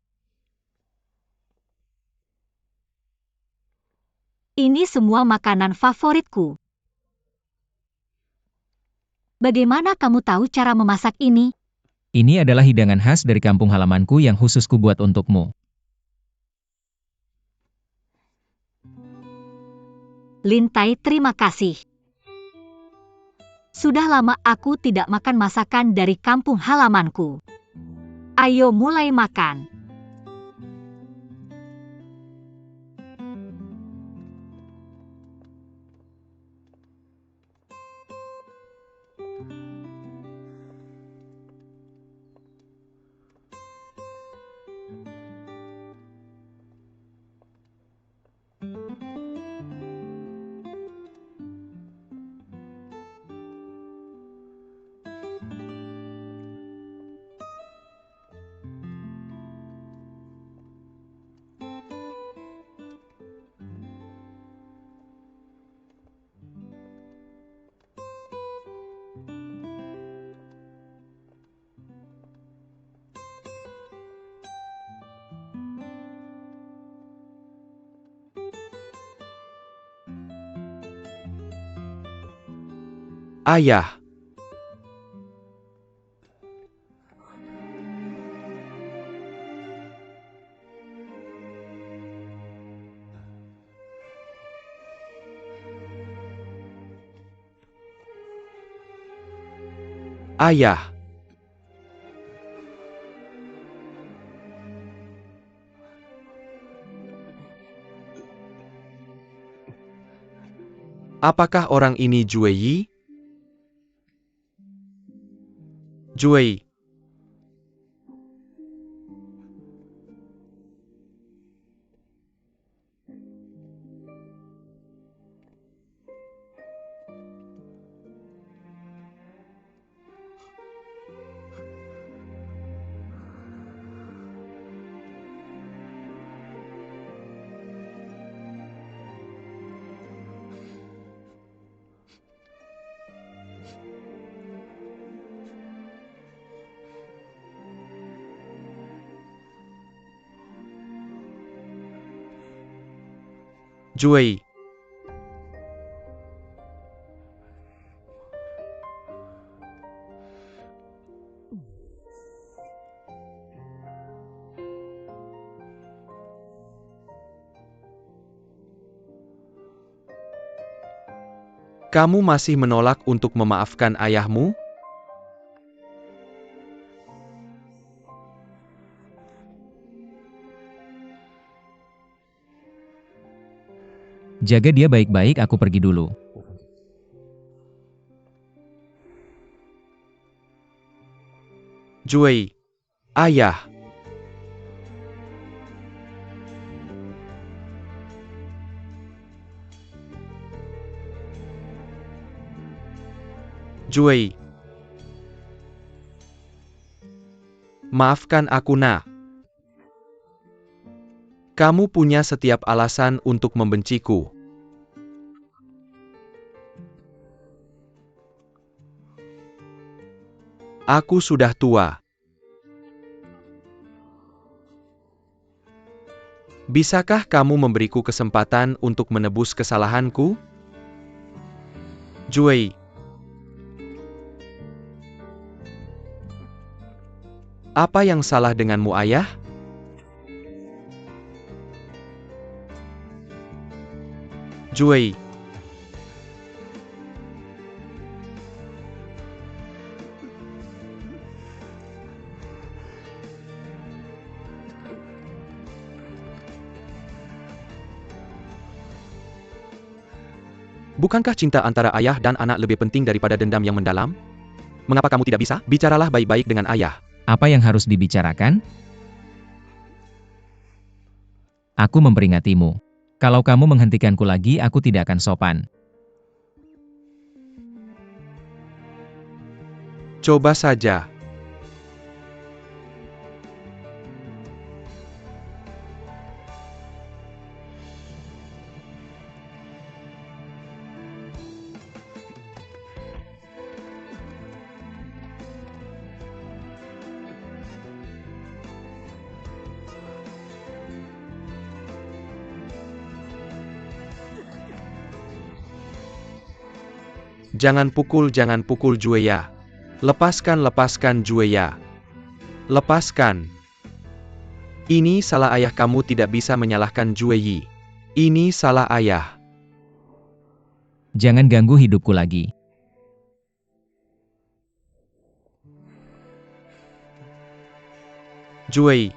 Ini semua makanan favoritku. Bagaimana kamu tahu cara memasak ini? Ini adalah hidangan khas dari kampung halamanku yang khusus kubuat untukmu. Lintai, terima kasih. Sudah lama aku tidak makan masakan dari kampung halamanku. Ayo mulai makan. Ayah, ayah, apakah orang ini Jue Yi? Jue Yi. Jue Yi. Kamu masih menolak untuk memaafkan ayahmu? Jaga dia baik-baik, aku pergi dulu. Jue Yi. Ayah. Jue Yi. Maafkan aku, nak. Kamu punya setiap alasan untuk membenciku. Aku sudah tua. Bisakah kamu memberiku kesempatan untuk menebus kesalahanku? Jue Yi. Apa yang salah denganmu, ayah? Jue Yi. Bukankah cinta antara ayah dan anak lebih penting daripada dendam yang mendalam? Mengapa kamu tidak bisa? Bicaralah baik-baik dengan ayah. Apa yang harus dibicarakan? Aku memperingatimu. Kalau kamu menghentikanku lagi, aku tidak akan sopan. Coba saja. Jangan pukul Jueya. Lepaskan Jueya. Lepaskan. Ini salah ayah, kamu tidak bisa menyalahkan Jueyi. Ini salah ayah. Jangan ganggu hidupku lagi. Juei.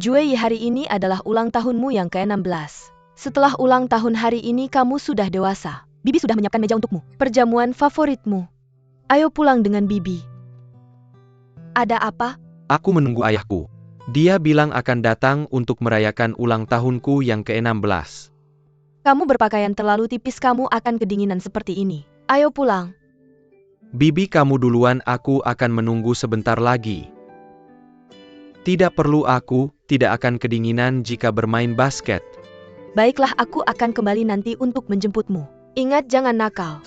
Juei, hari ini adalah ulang tahunmu yang ke-16. Setelah ulang tahun hari ini kamu sudah dewasa. Bibi sudah menyiapkan meja untukmu. Perjamuan favoritmu. Ayo pulang dengan Bibi. Ada apa? Aku menunggu ayahku. Dia bilang akan datang untuk merayakan ulang tahunku yang ke-16. Kamu berpakaian terlalu tipis, kamu akan kedinginan seperti ini. Ayo pulang. Bibi, kamu duluan, aku akan menunggu sebentar lagi. Tidak perlu, aku tidak akan kedinginan jika bermain basket. Baiklah, aku akan kembali nanti untuk menjemputmu. Ingat, jangan nakal.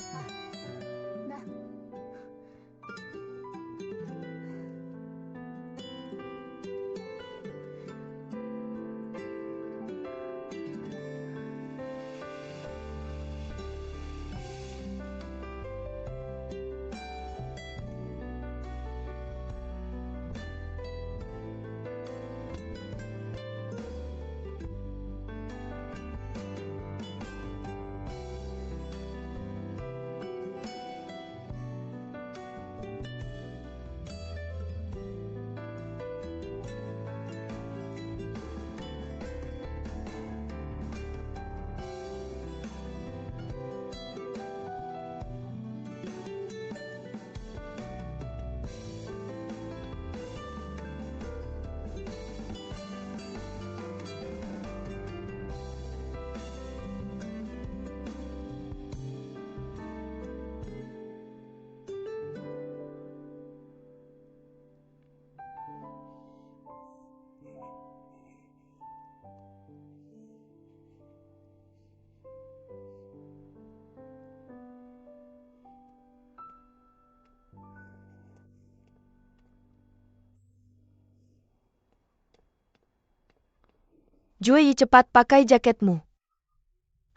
Juei, cepat pakai jaketmu.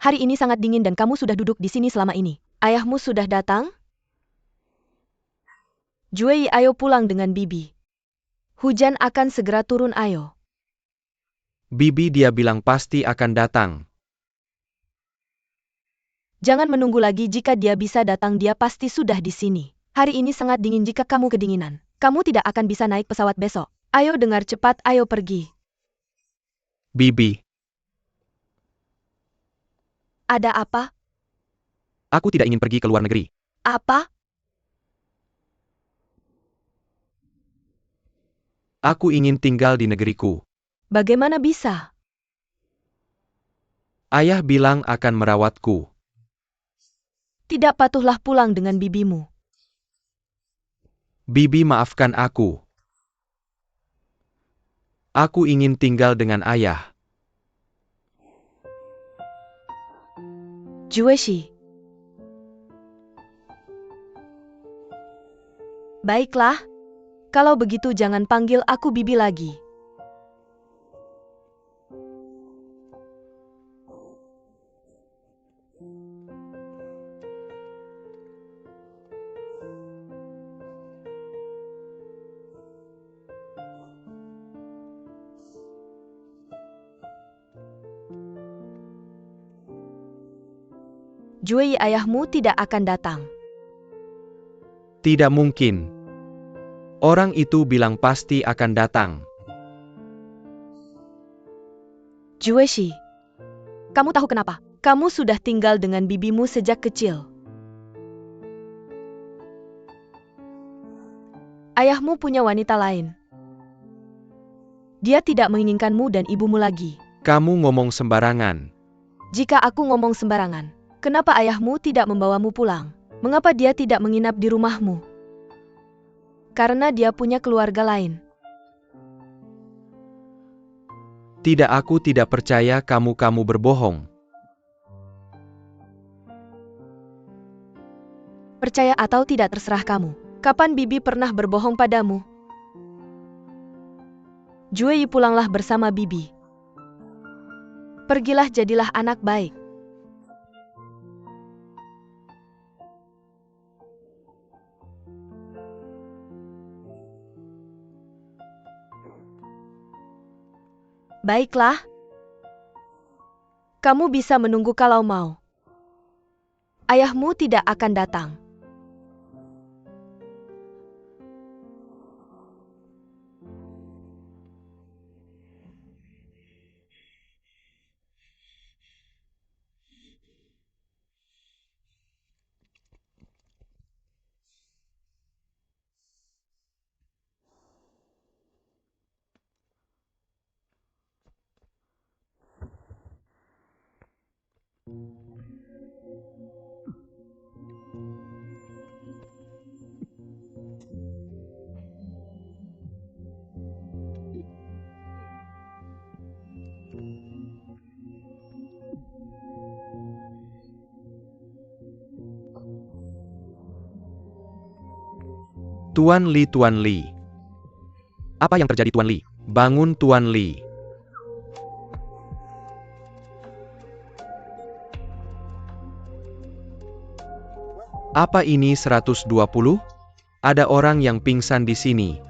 Hari ini sangat dingin dan kamu sudah duduk di sini selama ini. Ayahmu sudah datang? Juei, ayo pulang dengan Bibi. Hujan akan segera turun, ayo. Bibi, dia bilang pasti akan datang. Jangan menunggu lagi, jika dia bisa datang dia pasti sudah di sini. Hari ini sangat dingin, jika kamu kedinginan, kamu tidak akan bisa naik pesawat besok. Ayo dengar, cepat, ayo pergi. Bibi. Ada apa? Aku tidak ingin pergi ke luar negeri. Apa? Aku ingin tinggal di negeriku. Bagaimana bisa? Ayah bilang akan merawatku. Tidak, patuhlah pulang dengan bibimu. Bibi, maafkan aku. Aku ingin tinggal dengan ayah. Jueshi. Baiklah. Kalau begitu jangan panggil aku Bibi lagi. Jue, ayahmu tidak akan datang. Tidak mungkin. Orang itu bilang pasti akan datang. Jue Shi, kamu tahu kenapa? Kamu sudah tinggal dengan bibimu sejak kecil. Ayahmu punya wanita lain. Dia tidak menginginkanmu dan ibumu lagi. Kamu ngomong sembarangan. Jika aku ngomong sembarangan, kenapa ayahmu tidak membawamu pulang? Mengapa dia tidak menginap di rumahmu? Karena dia punya keluarga lain. Tidak, aku tidak percaya kamu berbohong. Percaya atau tidak terserah kamu. Kapan bibi pernah berbohong padamu? Jue, pulanglah bersama bibi. Pergilah, jadilah anak baik. Baiklah. Kamu bisa menunggu kalau mau. Ayahmu tidak akan datang. Tuan Li, Tuan Li. Apa yang terjadi, Tuan Li? Bangun, Tuan Li. Apa ini 120? Ada orang yang pingsan di sini.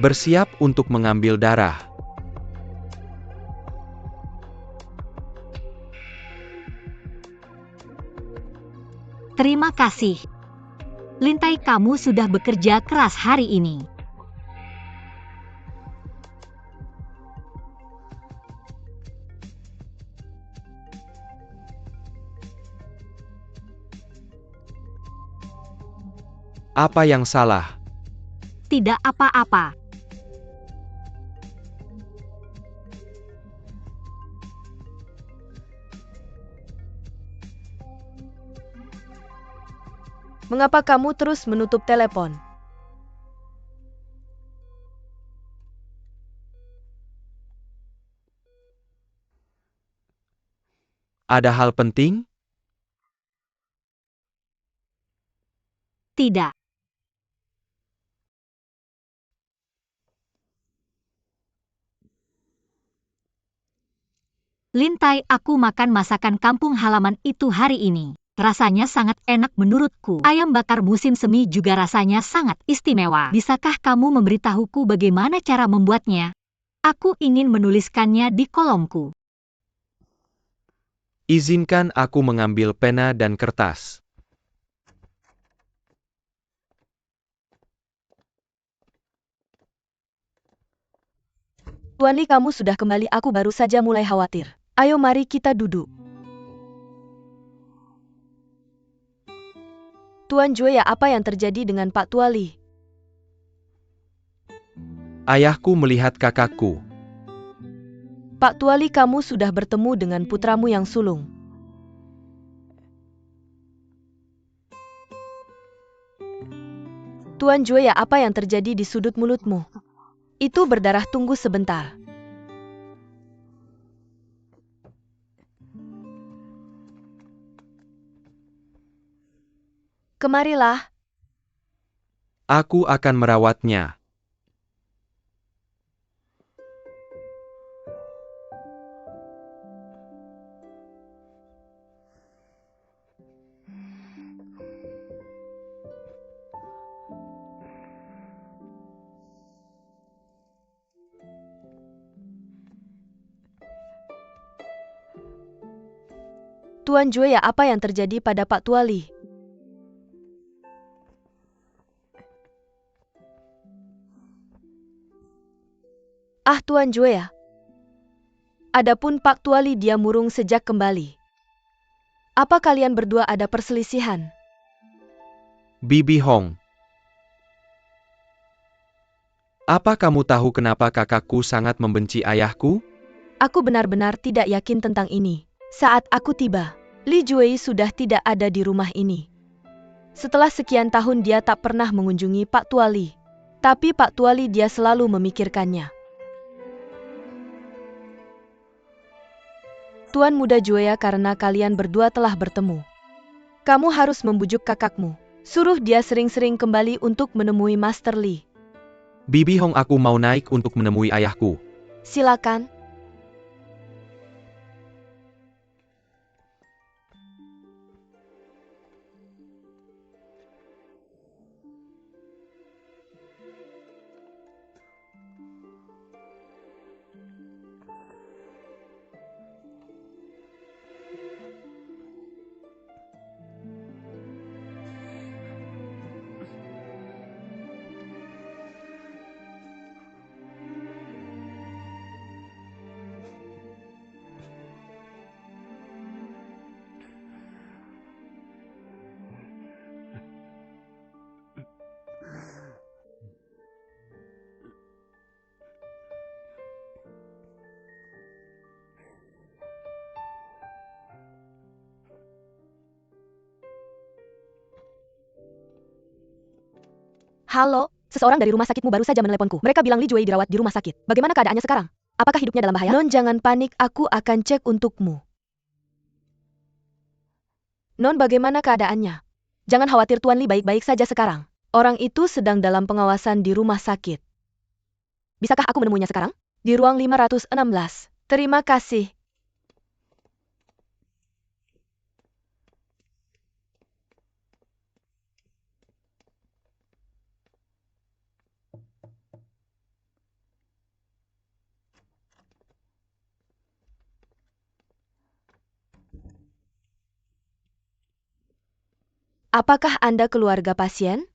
Bersiap untuk mengambil darah. Terima kasih. Lintai, kamu sudah bekerja keras hari ini. Apa yang salah? Tidak apa-apa. Mengapa kamu terus menutup telepon? Ada hal penting? Tidak. Lintai, aku makan masakan kampung halaman itu hari ini. Rasanya sangat enak menurutku. Ayam bakar musim semi juga rasanya sangat istimewa. Bisakah kamu memberitahuku bagaimana cara membuatnya? Aku ingin menuliskannya di kolomku. Izinkan aku mengambil pena dan kertas. Tuan Li, kamu sudah kembali. Aku baru saja mulai khawatir. Ayo mari kita duduk. Tuan Jue, apa yang terjadi dengan Pak Tuan Li? Ayahku melihat kakakku. Pak Tuan Li, kamu sudah bertemu dengan putramu yang sulung. Tuan Jue, apa yang terjadi di sudut mulutmu? Itu berdarah. Tunggu sebentar. Kemarilah. Aku akan merawatnya. Tuan Jue, apa yang terjadi pada Pak Tua Li? Ah, Tuan Jue. Adapun Pak Tua Li, dia murung sejak kembali. Apa kalian berdua ada perselisihan? Bibi Hong. Apa kamu tahu kenapa kakakku sangat membenci ayahku? Aku benar-benar tidak yakin tentang ini. Saat aku tiba, Li Jue sudah tidak ada di rumah ini. Setelah sekian tahun dia tak pernah mengunjungi Pak Tua Li. Tapi Pak Tua Li dia selalu memikirkannya. Tuan Muda Jue, karena kalian berdua telah bertemu, kamu harus membujuk kakakmu. Suruh dia sering-sering kembali untuk menemui Master Li. Bibi Hong, aku mau naik untuk menemui ayahku. Silakan. Halo, seseorang dari rumah sakitmu baru saja meneleponku. Mereka bilang Li Jue dirawat di rumah sakit. Bagaimana keadaannya sekarang? Apakah hidupnya dalam bahaya? Non, jangan panik, aku akan cek untukmu. Non, bagaimana keadaannya? Jangan khawatir, Tuan Li baik-baik saja sekarang. Orang itu sedang dalam pengawasan di rumah sakit. Bisakah aku menemuinya sekarang? Di ruang 516. Terima kasih. Apakah Anda keluarga pasien?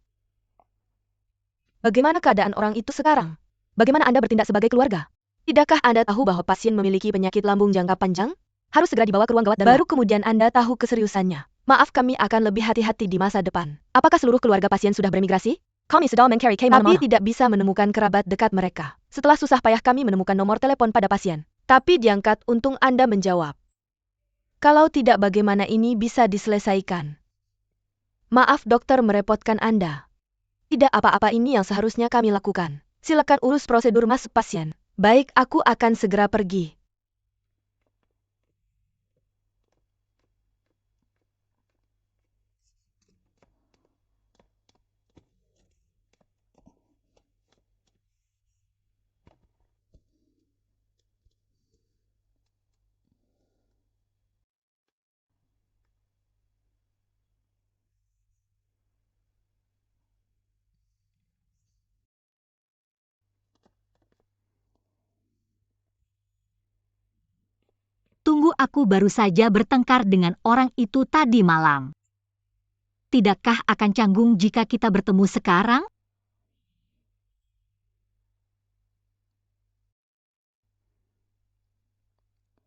Bagaimana keadaan orang itu sekarang? Bagaimana Anda bertindak sebagai keluarga? Tidakkah Anda tahu bahwa pasien memiliki penyakit lambung jangka panjang? Harus segera dibawa ke ruang gawat darurat. Baru kemudian Anda tahu keseriusannya. Maaf, kami akan lebih hati-hati di masa depan. Apakah seluruh keluarga pasien sudah beremigrasi? Kami sedang mencari tapi tidak bisa menemukan kerabat dekat mereka. Setelah susah payah kami menemukan nomor telepon pada pasien. Tapi diangkat, untung Anda menjawab. Kalau tidak, bagaimana ini bisa diselesaikan? Maaf dokter, merepotkan Anda. Tidak apa-apa, ini yang seharusnya kami lakukan. Silakan urus prosedur masuk pasien. Baik, aku akan segera pergi. Tunggu, aku baru saja bertengkar dengan orang itu tadi malam. Tidakkah akan canggung jika kita bertemu sekarang?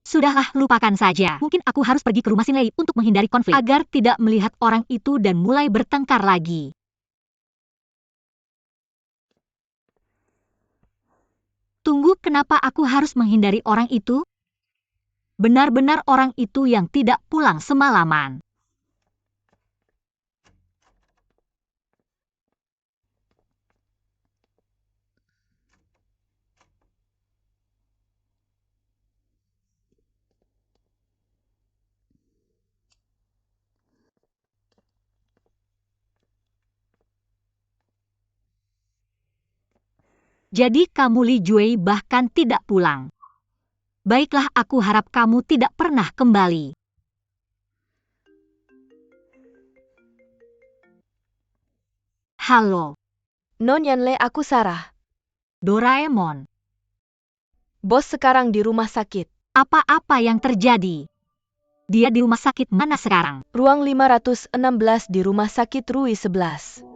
Sudahlah, lupakan saja. Mungkin aku harus pergi ke rumah Sin Lei untuk menghindari konflik agar tidak melihat orang itu dan mulai bertengkar lagi. Tunggu, kenapa aku harus menghindari orang itu? Benar-benar orang itu yang tidak pulang semalaman. Jadi kamu Li Jue bahkan tidak pulang. Baiklah, aku harap kamu tidak pernah kembali. Halo. Non Yanle, aku Sarah. Doraemon. Bos sekarang di rumah sakit. Apa-apa yang terjadi? Dia di rumah sakit mana sekarang? Ruang 516 di Rumah Sakit Rui 11.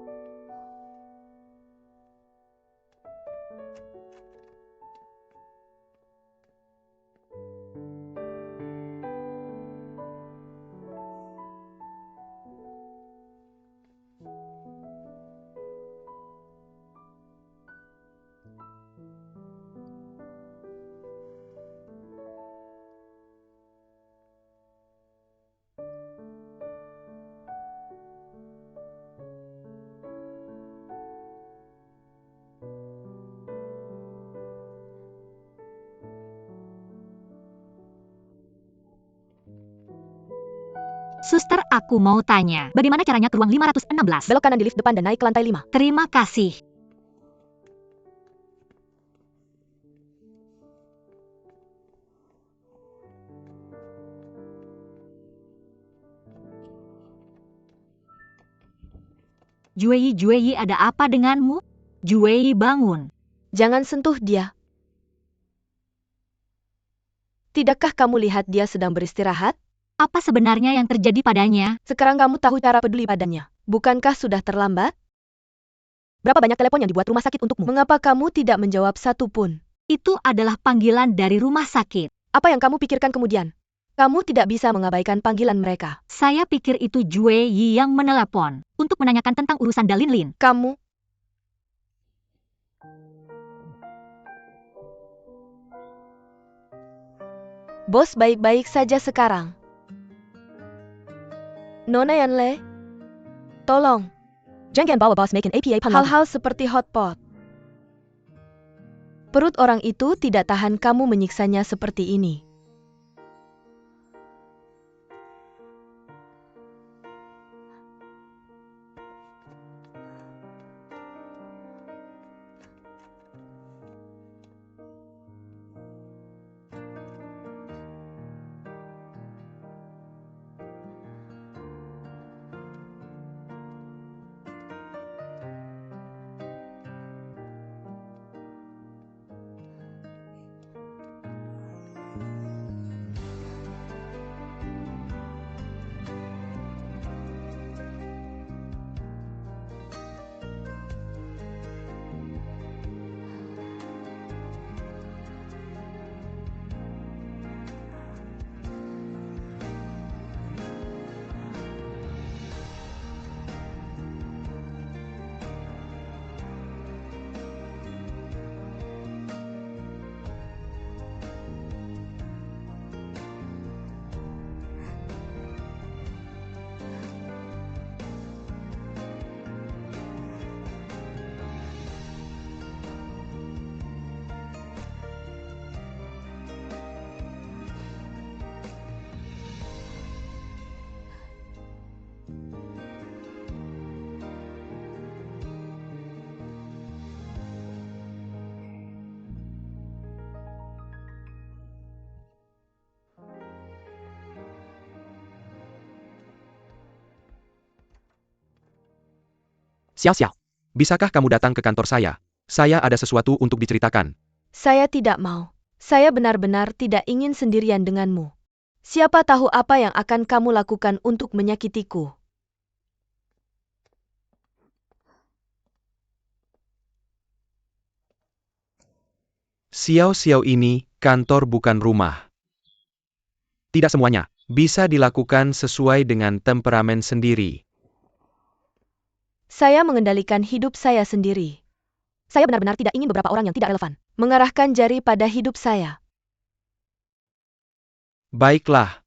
Suster, aku mau tanya, bagaimana caranya ke ruang 516? Belok kanan di lift depan dan naik ke lantai 5. Terima kasih. Juei, ada apa denganmu? Juei, bangun. Jangan sentuh dia. Tidakkah kamu lihat dia sedang beristirahat? Apa sebenarnya yang terjadi padanya? Sekarang kamu tahu cara peduli padanya. Bukankah sudah terlambat? Berapa banyak telepon yang dibuat rumah sakit untukmu? Mengapa kamu tidak menjawab satu pun? Itu adalah panggilan dari rumah sakit. Apa yang kamu pikirkan kemudian? Kamu tidak bisa mengabaikan panggilan mereka. Saya pikir itu Juei yang menelepon untuk menanyakan tentang urusan Dalin Lin. Kamu... Bos baik-baik saja sekarang. Nona Yanle, tolong. Jangan bawa bos making APA hal-hal seperti hotpot. Perut orang itu tidak tahan kamu menyiksanya seperti ini. Xiao, bisakah kamu datang ke kantor saya? Saya ada sesuatu untuk diceritakan. Saya tidak mau. Saya benar-benar tidak ingin sendirian denganmu. Siapa tahu apa yang akan kamu lakukan untuk menyakitiku. Xiao ini, kantor bukan rumah. Tidak semuanya bisa dilakukan sesuai dengan temperamen sendiri. Saya mengendalikan hidup saya sendiri. Saya benar-benar tidak ingin beberapa orang yang tidak relevan mengarahkan jari pada hidup saya. Baiklah.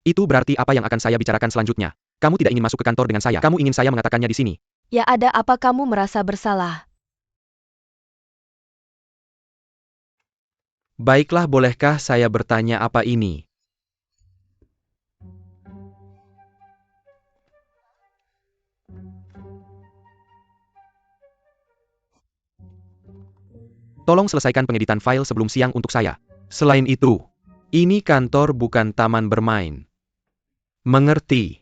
Itu berarti apa yang akan saya bicarakan selanjutnya. Kamu tidak ingin masuk ke kantor dengan saya. Kamu ingin saya mengatakannya di sini. Ya, ada apa kamu merasa bersalah? Baiklah, bolehkah saya bertanya apa ini? Tolong selesaikan pengeditan file sebelum siang untuk saya. Selain itu, ini kantor bukan taman bermain. Mengerti?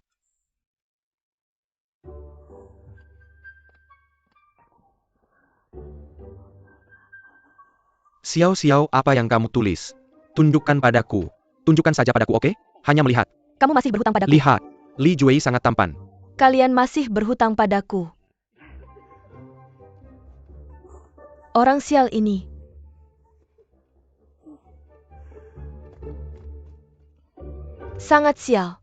Xiao, apa yang kamu tulis? Tunjukkan padaku. Tunjukkan saja padaku, oke? Hanya melihat. Kamu masih berhutang padaku. Lihat, Li Juei sangat tampan. Kalian masih berhutang padaku. Orang sial ini. Sangat sial.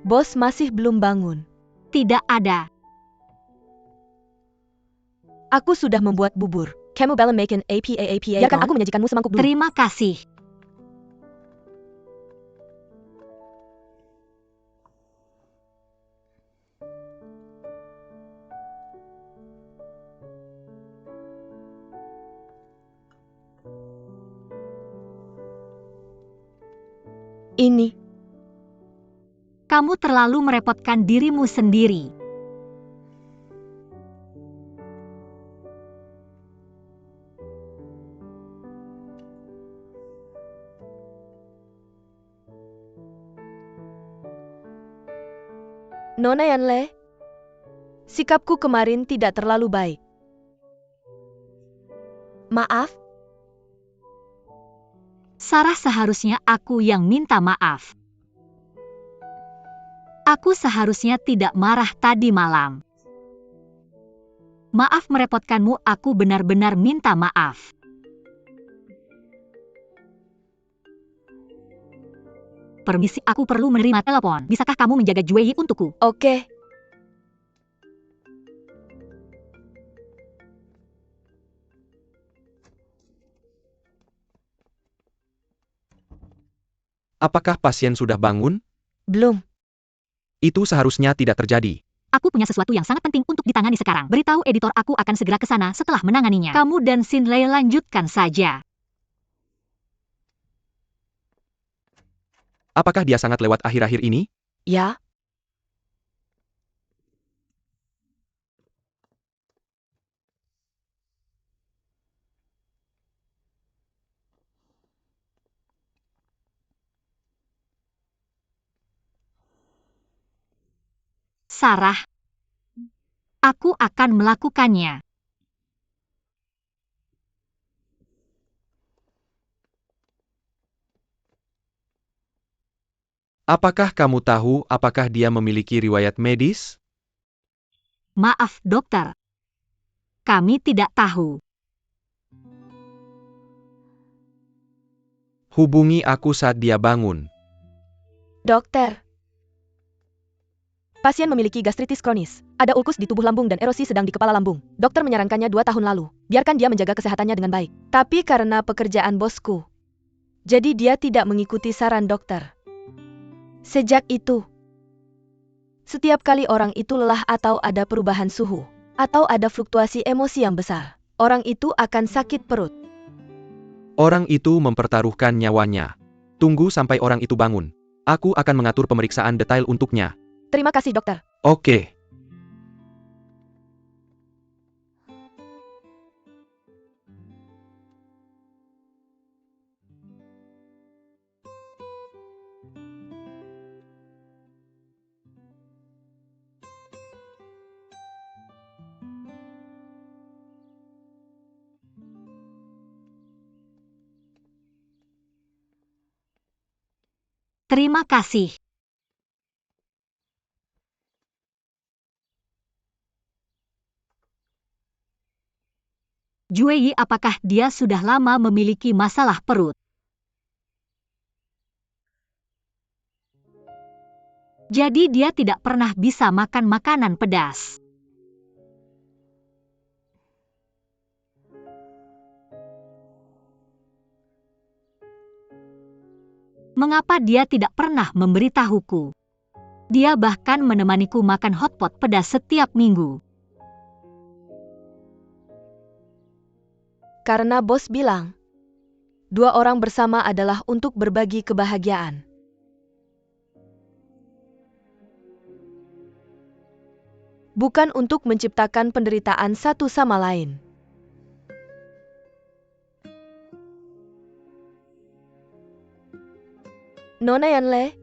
Bos masih belum bangun. Tidak ada. Aku sudah membuat bubur. Kamu bela makan apa. Biarkan aku menyajikanmu semangkuk dulu. Terima kasih. Ini. Kamu terlalu merepotkan dirimu sendiri. Nona Yanle, sikapku kemarin tidak terlalu baik. Maaf, Sarah, seharusnya aku yang minta maaf. Aku seharusnya tidak marah tadi malam. Maaf merepotkanmu, aku benar-benar minta maaf. Permisi, aku perlu menerima telepon. Bisakah kamu menjaga Juei untukku? oke. Apakah pasien sudah bangun? Belum. Itu seharusnya tidak terjadi. Aku punya sesuatu yang sangat penting untuk ditangani sekarang. Beritahu editor aku akan segera ke sana setelah menanganinya. Kamu dan Xinlei lanjutkan saja. Apakah dia sangat lewat akhir-akhir ini? Ya, Sarah, aku akan melakukannya. Apakah kamu tahu apakah dia memiliki riwayat medis? Maaf, dokter. Kami tidak tahu. Hubungi aku saat dia bangun. dokter. Pasien memiliki gastritis kronis. Ada ulkus di tubuh lambung dan erosi sedang di kepala lambung. Dokter menyarankannya 2 tahun lalu. Biarkan dia menjaga kesehatannya dengan baik. Tapi karena pekerjaan bosku, jadi dia tidak mengikuti saran dokter. Sejak itu, setiap kali orang itu lelah atau ada perubahan suhu, atau ada fluktuasi emosi yang besar, orang itu akan sakit perut. Orang itu mempertaruhkan nyawanya. Tunggu sampai orang itu bangun. Aku akan mengatur pemeriksaan detail untuknya. Terima kasih dokter. Oke. Terima kasih. Juei, apakah dia sudah lama memiliki masalah perut? Jadi dia tidak pernah bisa makan makanan pedas. Mengapa dia tidak pernah memberitahuku? Dia bahkan menemaniku makan hotpot pedas setiap minggu. Karena bos bilang, Dua orang bersama adalah untuk berbagi kebahagiaan. Bukan untuk menciptakan penderitaan satu sama lain. Nona Yanle,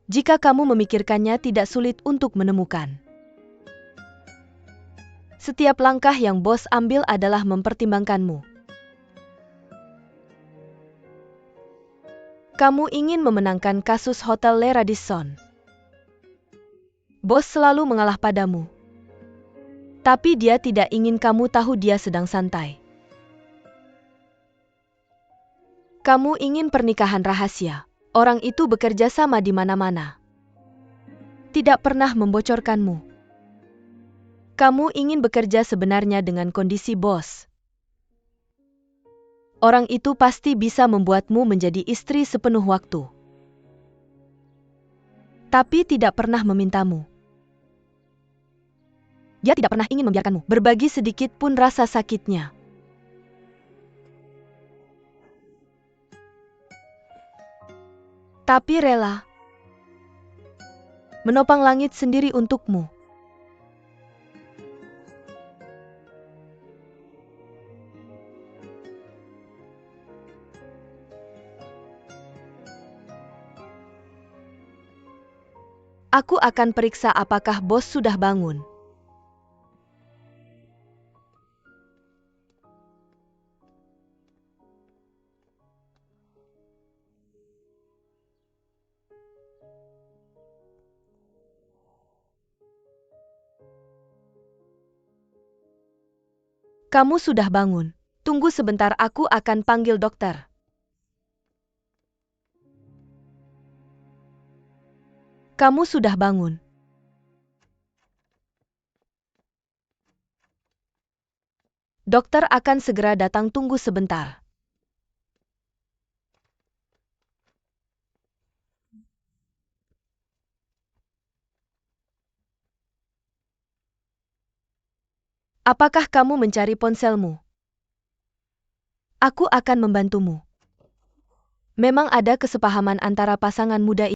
jika kamu memikirkannya tidak sulit untuk menemukan. Setiap langkah yang bos ambil adalah mempertimbangkanmu. Kamu ingin memenangkan kasus Hotel Le Radisson. Bos selalu mengalah padamu. Tapi dia tidak ingin kamu tahu dia sedang santai. Kamu ingin pernikahan rahasia. Orang itu bekerja sama di mana-mana. Tidak pernah membocorkanmu. Kamu ingin bekerja sebenarnya dengan kondisi bos. Orang itu pasti bisa membuatmu menjadi istri sepenuh waktu. Tapi tidak pernah memintamu. Dia tidak pernah ingin membiarkanmu berbagi sedikit pun rasa sakitnya. Tapi rela menopang langit sendiri untukmu. Aku akan periksa apakah bos sudah bangun. Kamu sudah bangun. Tunggu sebentar, aku akan panggil dokter. Kamu sudah bangun. Dokter akan segera datang, tunggu sebentar. Apakah kamu mencari ponselmu? Aku akan membantumu. Memang ada kesepahaman antara pasangan muda ini.